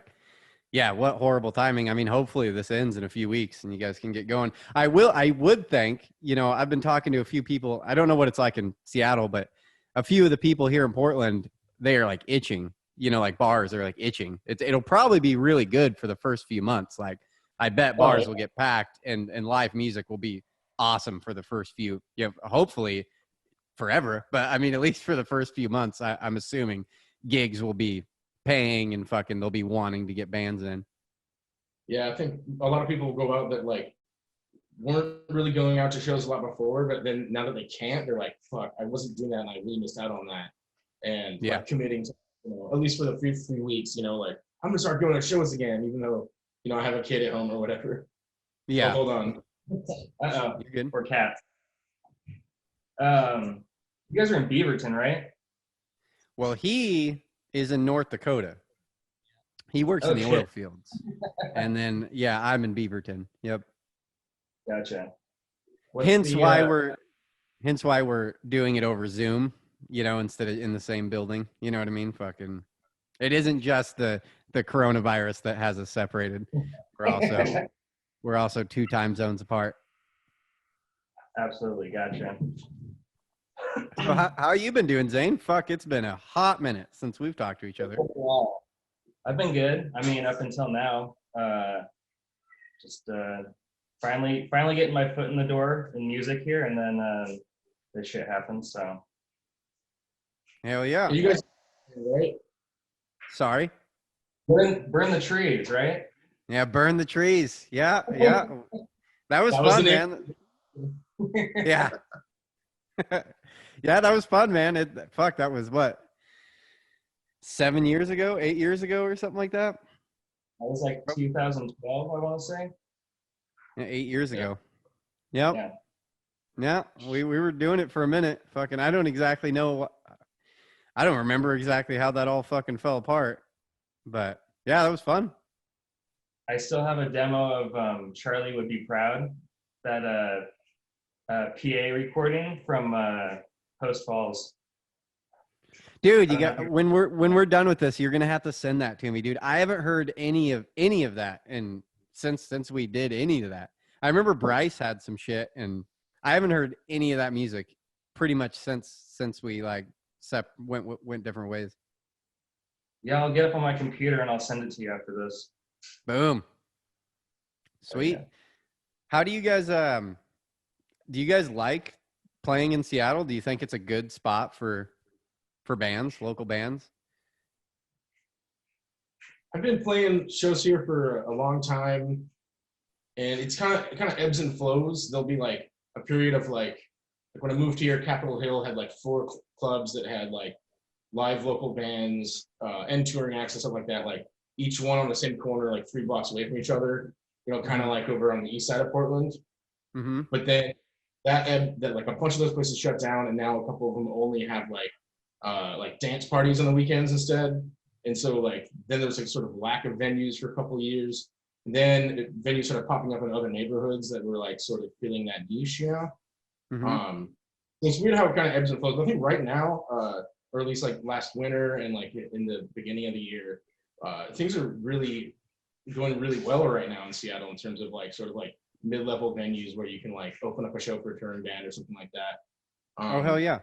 yeah, what horrible timing. I mean, hopefully this ends in a few weeks and you guys can get going. I would think, you know, I've been talking to a few people. I don't know what it's like in Seattle, but a few of the people here in Portland, they are like itching, you know, like bars are like itching. It'll probably be really good for the first few months. Like, I bet bars will get packed and live music will be awesome for the first few, hopefully forever. But I mean, at least for the first few months, I'm assuming gigs will be paying and fucking they'll be wanting to get bands in. Yeah, I think a lot of people go out that like weren't really going out to shows a lot before, but then now that they can't, they're like, fuck, I wasn't doing that and I really missed out on that. And like committing to, you know, at least for the few weeks, you know, like I'm gonna start going to shows again, even though, you know, I have a kid at home or whatever. Yeah. Oh, hold on. Uh-oh. You're good. Poor cat. You guys are in Beaverton, right? Well, he is in North Dakota. He works in the oil fields. And then, yeah, I'm in Beaverton. Yep. Gotcha. Hence why we're doing it over Zoom, you know, instead of in the same building. You know what I mean? Fucking, it isn't just the coronavirus that has us separated. We're also 2 time zones apart. Absolutely. Gotcha. So how you been doing, Zane? Fuck, it's been a hot minute since we've talked to each other. I've been good. I mean, up until now, just finally getting my foot in the door in music here, and then this shit happened. So. Hell yeah! You guys, right? Sorry. Burn the trees, right? Yeah, burn the trees. Yeah. That was fun, man. Yeah. Yeah, that was fun, man. That was what? 7 years ago, 8 years ago, or something like that. That was like 2012, I want to say. Yeah, 8 years ago. Yep. Yeah, we were doing it for a minute. Fucking, I don't exactly know. I don't remember exactly how that all fucking fell apart, but yeah, that was fun. I still have a demo of Charlie Would Be Proud, that PA recording from Post Falls. Dude, you got when we're done with this, you're gonna have to send that to me, dude. I haven't heard any of that, and since we did any of that, I remember Bryce had some shit, and I haven't heard any of that music pretty much since we like went different ways. Yeah, I'll get it on my computer and I'll send it to you after this. Boom. Sweet. Oh, yeah. How do you guys like playing in Seattle? Do you think it's a good spot for bands, local bands? I've been playing shows here for a long time, and it kind of ebbs and flows. There'll be like a period of like when I moved here, Capitol Hill had like 4 clubs that had like live local bands and touring acts and stuff like that, like each one on the same corner, like 3 blocks away from each other, you know, kind of like over on the east side of Portland. Mm-hmm. But then that like a bunch of those places shut down, and now a couple of them only have like dance parties on the weekends instead. And so like then there was like sort of lack of venues for a couple of years. And then venues started popping up in other neighborhoods that were like sort of filling that niche, you know. Mm-hmm. It's weird how it kind of ebbs and flows. But I think right now, or at least like last winter and like in the beginning of the year, things are really going really well right now in Seattle in terms of like sort of like mid-level venues where you can like open up a show for a touring band or something like that. Oh hell yeah!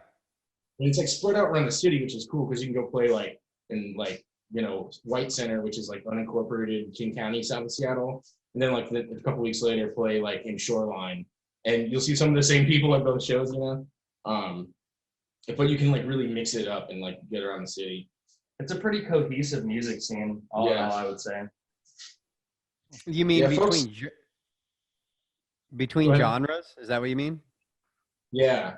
And it's like spread out around the city, which is cool because you can go play like in like, you know, White Center, which is like unincorporated King County, south of Seattle, and then like a couple weeks later play like in Shoreline, and you'll see some of the same people at both shows, you know. But you can like really mix it up and like get around the city. It's a pretty cohesive music scene, all in all, I would say. You mean between folks, genres? Is that what you mean? Yeah.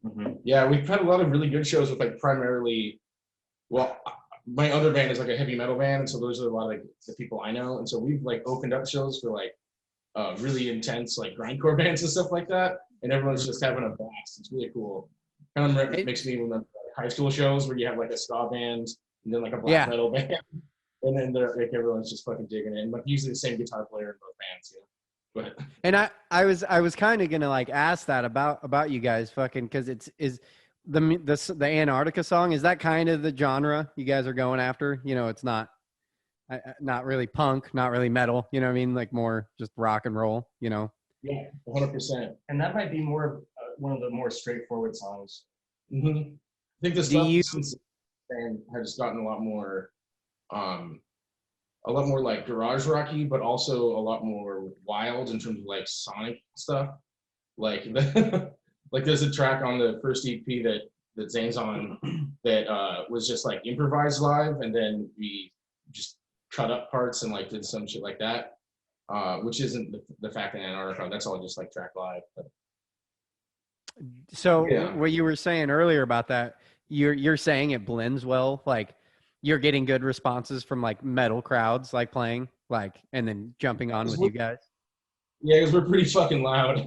Mm-hmm. Yeah, we've had a lot of really good shows with like primarily, well, my other band is like a heavy metal band, and so those are a lot of like the people I know, and so we've like opened up shows for like really intense like grindcore bands and stuff like that, and everyone's just having a blast. It's really cool. Kind of makes me remember like high school shows where you have like a ska band and then like a black metal band, and then like everyone's just fucking digging it, and like usually the same guitar player in both bands, you know. And I was kind of gonna like ask that about you guys, fucking, because is the Antarctica song, is that kind of the genre you guys are going after? You know, it's not really punk, not really metal. You know what I mean? Like more just rock and roll. You know? Yeah, 100%. And that might be more one of the more straightforward songs. Mm-hmm. I think the stuff since then has gotten a lot more like garage rocky, but also a lot more wild in terms of like sonic stuff. Like like there's a track on the first EP that Zane's on that was just like improvised live, and then we just cut up parts and like did some shit like that, which isn't the fact in Antarctica. That's all just like track live. But. So what you were saying earlier about that, you're saying it blends well, like you're getting good responses from like metal crowds, like playing, like, and then jumping on with you guys. Yeah, because we're pretty fucking loud.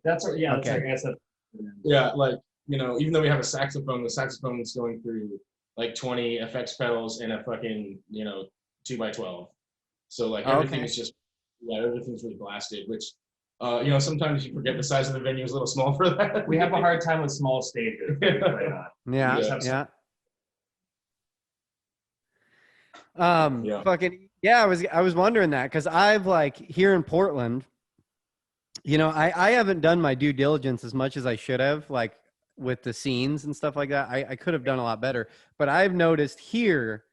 That's what, yeah. Okay. That's like, yeah, like, you know, even though we have a saxophone, the saxophone is going through like 20 FX pedals and a fucking, you know, 2x12. So like everything is just, everything's really blasted, which, you know, sometimes you forget the size of the venue is a little small for that. We have a hard time with small stages. Yeah. Fucking yeah, I was wondering that because I've like here in Portland, you know, I haven't done my due diligence as much as I should have, like with the scenes and stuff like that. I could have done a lot better, but I've noticed here,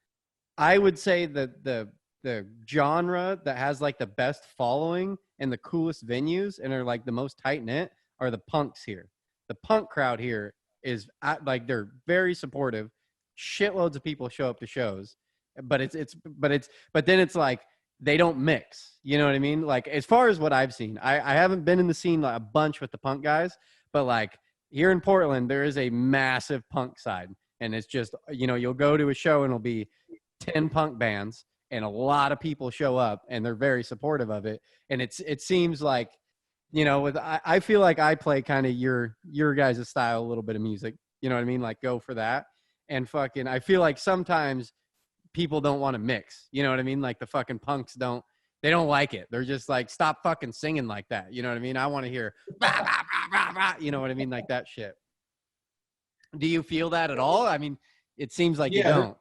I would say that the genre that has like the best following and the coolest venues and are like the most tight knit are the punks here. The punk crowd here is like, they're very supportive. Shitloads of people show up to shows. But then it's like they don't mix, you know what I mean? Like as far as what I've seen, I haven't been in the scene like a bunch with the punk guys, but like here in Portland there is a massive punk side, and it's just, you know, you'll go to a show and it'll be 10 punk bands and a lot of people show up and they're very supportive of it, and it seems like, you know, I feel like I play kind of your guys' style, a little bit of music, you know what I mean, like go for that. and fucking I feel like sometimes people don't want to mix. You know what I mean? Like the fucking punks don't like it. They're just like, stop fucking singing like that. You know what I mean? I want to hear bah, bah, bah, bah, bah, you know what I mean? Like that shit. Do you feel that at all? I mean, it seems like you don't.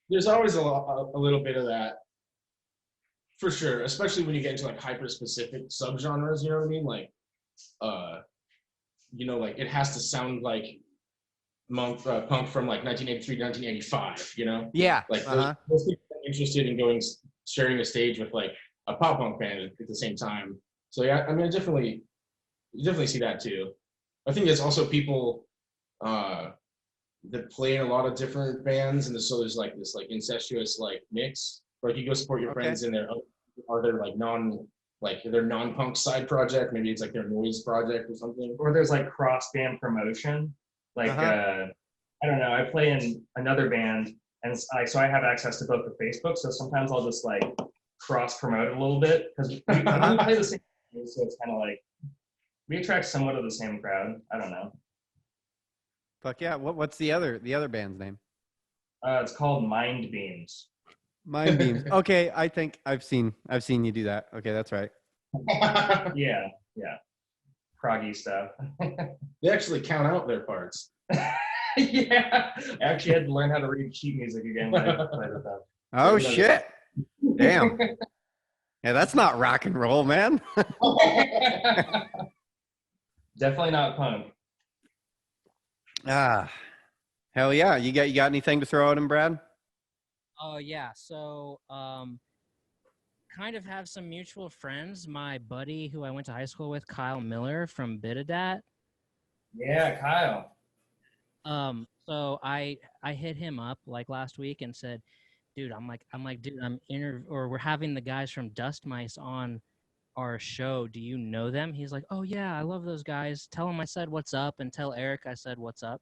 There's always a little bit of that, for sure. Especially when you get into like hyper specific subgenres. You know what I mean? Like, you know, like it has to sound like punk from like 1983 to 1985. You know? Yeah. Like those people are interested in sharing a stage with like a pop punk band at the same time. So yeah, I mean, you definitely see that too. I think there's also people that play in a lot of different bands, and so there's like this like incestuous like mix. Like you go support your friends in their their non-punk side project. Maybe it's like their noise project or something. Or there's like cross band promotion. Like I don't know. I play in another band, and so I have access to both the Facebook. So sometimes I'll just like cross promote a little bit because we play the same thing, so it's kind of like we attract somewhat of the same crowd. I don't know. Fuck yeah! What's the other band's name? It's called Mind Beams. Mind Beams. Okay, I think I've seen you do that. Okay, that's right. Yeah. Proggy stuff. They actually count out their parts. Yeah, I actually had to learn how to read sheet music again when I played with them. Oh shit! Damn. Yeah, that's not rock and roll, man. Definitely not punk. Hell yeah! You got anything to throw at him, Brad? Oh yeah. So kind of have some mutual friends. My buddy who I went to high school with, Kyle Miller from Bidadat. Yeah, Kyle. So I hit him up like last week and said, dude, we're having the guys from Dust Mice on our show. Do you know them? He's like, oh yeah, I love those guys. Tell them I said what's up, and tell Eric I said what's up.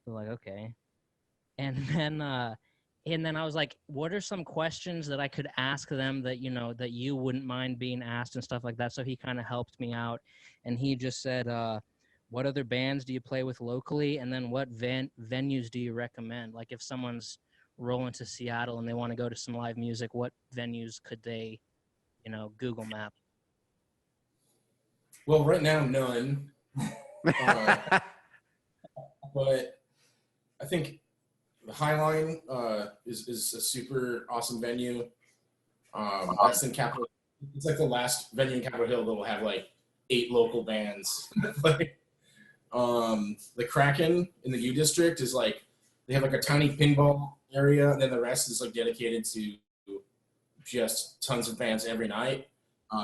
So like, okay. And then I was like, what are some questions that I could ask them that, you know, that you wouldn't mind being asked and stuff like that? So he kind of helped me out, and he just said, what other bands do you play with locally? And then what venues do you recommend? Like if someone's rolling to Seattle and they want to go to some live music, what venues could they, you know, Google Map? Well, right now, none. But I think the Highline is a super awesome venue. That's in Capitol. It's like the last venue in Capitol Hill that will have like 8 local bands. Like, the Kraken in the U District is like they have like a tiny pinball area, and then the rest is like dedicated to just tons of bands every night.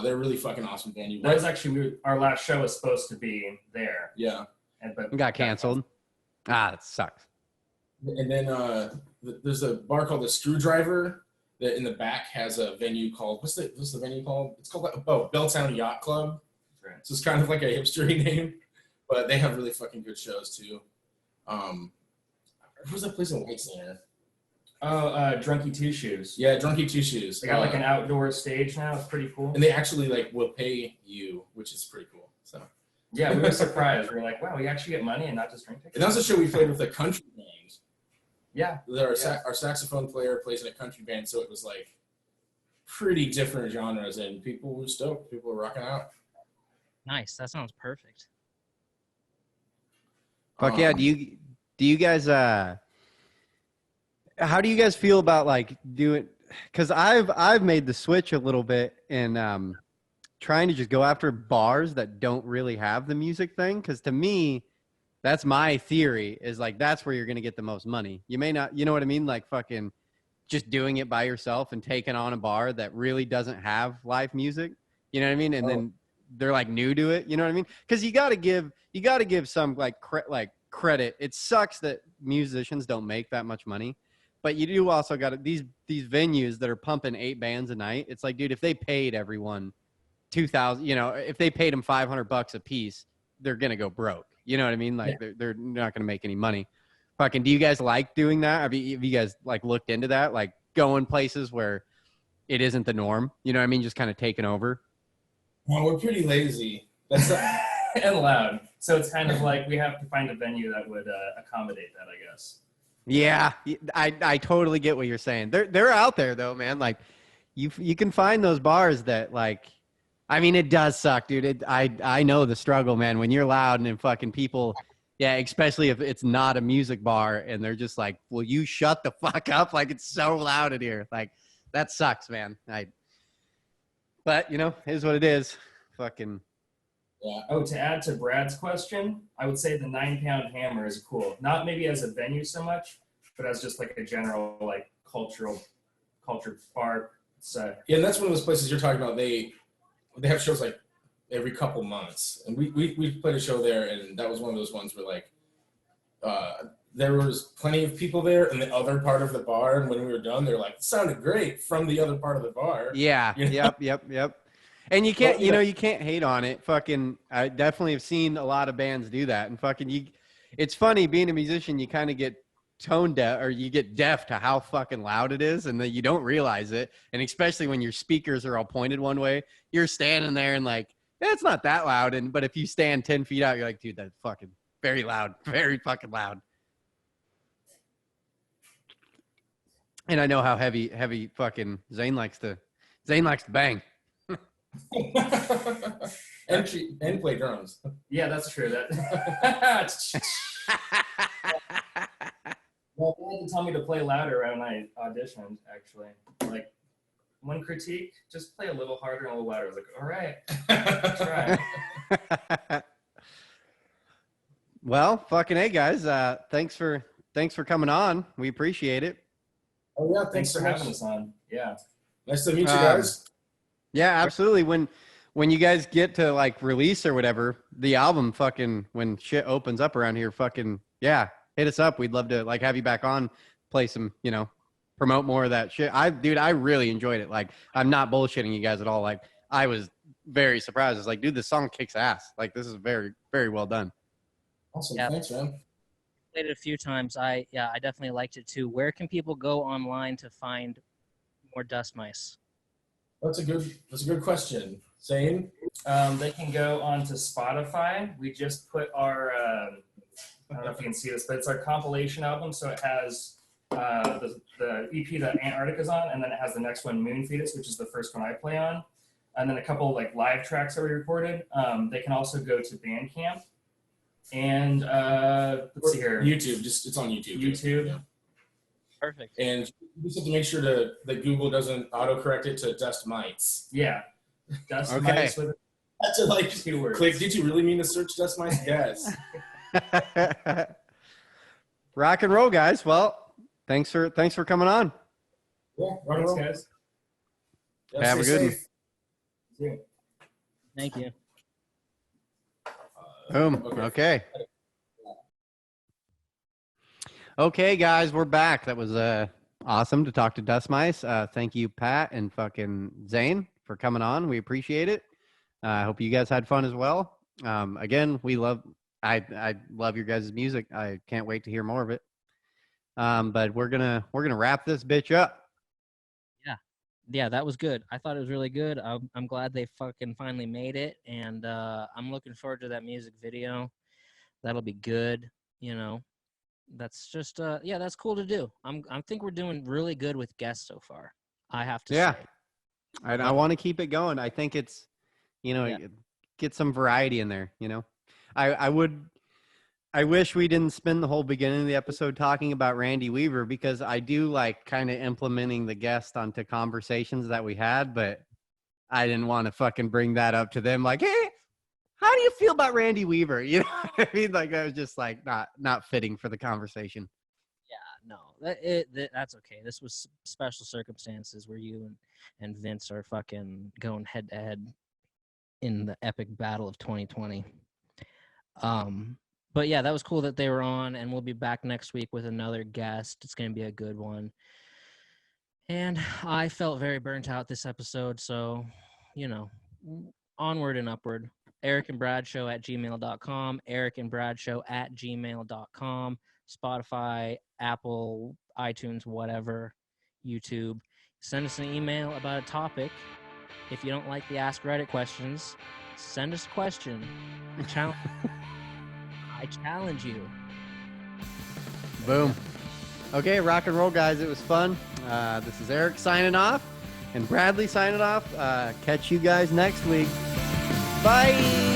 They're a really fucking awesome venue. That was actually our last show was supposed to be there. Yeah, but got canceled. That sucks. And then there's a bar called the Screwdriver that in the back has a venue called what's the venue called? It's called Belltown Yacht Club. Right. So it's kind of like a hipstery name, but they have really fucking good shows too. Who's that place in White Center? Oh, Drunky Two Shoes. Yeah, Drunky Two Shoes. They got like an outdoor stage now. It's pretty cool. And they actually like will pay you, which is pretty cool. So yeah, we were surprised. We were like, wow, we actually get money and not just drink tickets. And that was a show we played with a country band. Yeah. Our saxophone player plays in a country band, so it was like pretty different genres, and people were stoked. People were rocking out. Nice. That sounds perfect. Fuck yeah. Do you guys how do you guys feel about like doing, because I've made the switch a little bit in trying to just go after bars that don't really have the music thing, because to me that's my theory, is like that's where you're going to get the most money. You may not, you know what I mean, like fucking just doing it by yourself and taking on a bar that really doesn't have live music, you know what I mean, and then they're like new to it, you know what I mean, because you got to give some like credit. It sucks that musicians don't make that much money, but you do also got these venues that are pumping 8 bands a night. It's like, dude, if they paid everyone $2,000, you know, if they paid them $500 a piece, they're gonna go broke. You know what I mean? Like they're not gonna make any money. Fucking, do you guys like doing that? Have you guys like looked into that? Like going places where it isn't the norm? You know what I mean? Just kind of taking over. Well, we're pretty lazy. That's and loud. So it's kind of like we have to find a venue that would accommodate that, I guess. Yeah, I totally get what you're saying. They're out there though, man. Like you can find those bars that like, I mean, it does suck, dude. I know the struggle, man. When you're loud and then fucking people, yeah, especially if it's not a music bar and they're just like, will you shut the fuck up? Like it's so loud in here. Like that sucks, man. But you know, it is what it is. Fucking. Yeah. Oh, to add to Brad's question, I would say the 9-pound hammer is cool. Not maybe as a venue so much, but as just like a general like culture bar set. Yeah, and that's one of those places you're talking about. They have shows like every couple months, and we played a show there, and that was one of those ones where like there was plenty of people there in the other part of the bar, and when we were done, they're like, it sounded great from the other part of the bar. Yeah. You know? Yep. And you can't, Well, yeah. you can't hate on it. Fucking, I definitely have seen a lot of bands do that. And fucking, it's funny being a musician. You kind of get tone deaf, or you get deaf to how fucking loud it is, and then you don't realize it. And especially when your speakers are all pointed one way, you're standing there and like, it's not that loud. But if you stand 10 feet out, you're like, dude, that's fucking very loud, very fucking loud. And I know how heavy fucking Zane likes to bang. and play drums. Yeah, that's true. That well, they had to tell me to play louder when I auditioned, actually. Like, one critique, just play a little harder and a little louder. I was like, all right, try. Well, fucking hey, guys. Thanks for coming on. We appreciate it. Oh yeah, Thanks for having us on. Yeah. Nice to meet you guys. Yeah, absolutely. When you guys get to like release or whatever, the album, fucking when shit opens up around here, fucking yeah, hit us up. We'd love to like have you back on, play some, promote more of that shit. I really enjoyed it. Like I'm not bullshitting you guys at all. Like I was very surprised. It's like, dude, this song kicks ass. Like this is very, very well done. Awesome. Yeah. Thanks, man. Played it a few times. I definitely liked it too. Where can people go online to find more Dust Mice? That's a good question. Zane? They can go onto Spotify. We just put our I don't know if you can see this, but it's our compilation album. So it has the EP that Antarctica's on, and then it has the next one, Moon Fetus, which is the first one I play on, and then a couple like live tracks that we recorded. They can also go to Bandcamp, and let's see here, YouTube. It's on YouTube. YouTube. Yeah. Perfect. And you just have to make sure that Google doesn't autocorrect it to Dust Mites. Yeah, Dust Okay. Mites with That's a, like keywords. click. Did you really mean to search Dust Mites? Yes. Rock and roll, guys. Well, thanks for coming on. Yeah. Rock and Thanks, roll. guys. Yeah, Have a stay good one. safe. Yeah. Thank you. Boom. Okay. Okay, guys, we're back. That was awesome to talk to Dust Mice. Thank you, Pat and fucking Zane, for coming on. We appreciate it. I hope you guys had fun as well. Again, I love your guys' music. I can't wait to hear more of it. But we're gonna wrap this bitch up. Yeah, that was good. I thought it was really good. I'm glad they fucking finally made it, and I'm looking forward to that music video. That'll be good. That's just that's cool to do. I think we're doing really good with guests so far. I have to say. And I want to keep it going. I think it's get some variety in there. I wish we didn't spend the whole beginning of the episode talking about Randy Weaver, because I do like kind of implementing the guest onto conversations that we had, but I didn't want to fucking bring that up to them. Like, hey, how do you feel about Randy Weaver? You know what I mean? Like that was just like not fitting for the conversation. Yeah, no, that's okay. This was special circumstances where you and Vince are fucking going head to head in the epic battle of 2020. But yeah, that was cool that they were on, and we'll be back next week with another guest. It's going to be a good one. And I felt very burnt out this episode, so, onward and upward. ErickandBradShow@gmail.com, ErickandBradShow@gmail.com, Spotify, Apple, iTunes, whatever, YouTube. Send us an email about a topic. If you don't like the Ask Reddit questions, send us a question. I challenge you. Boom. Okay, rock and roll, guys. It was fun. This is Eric signing off and Bradley signing off. Catch you guys next week. Bye.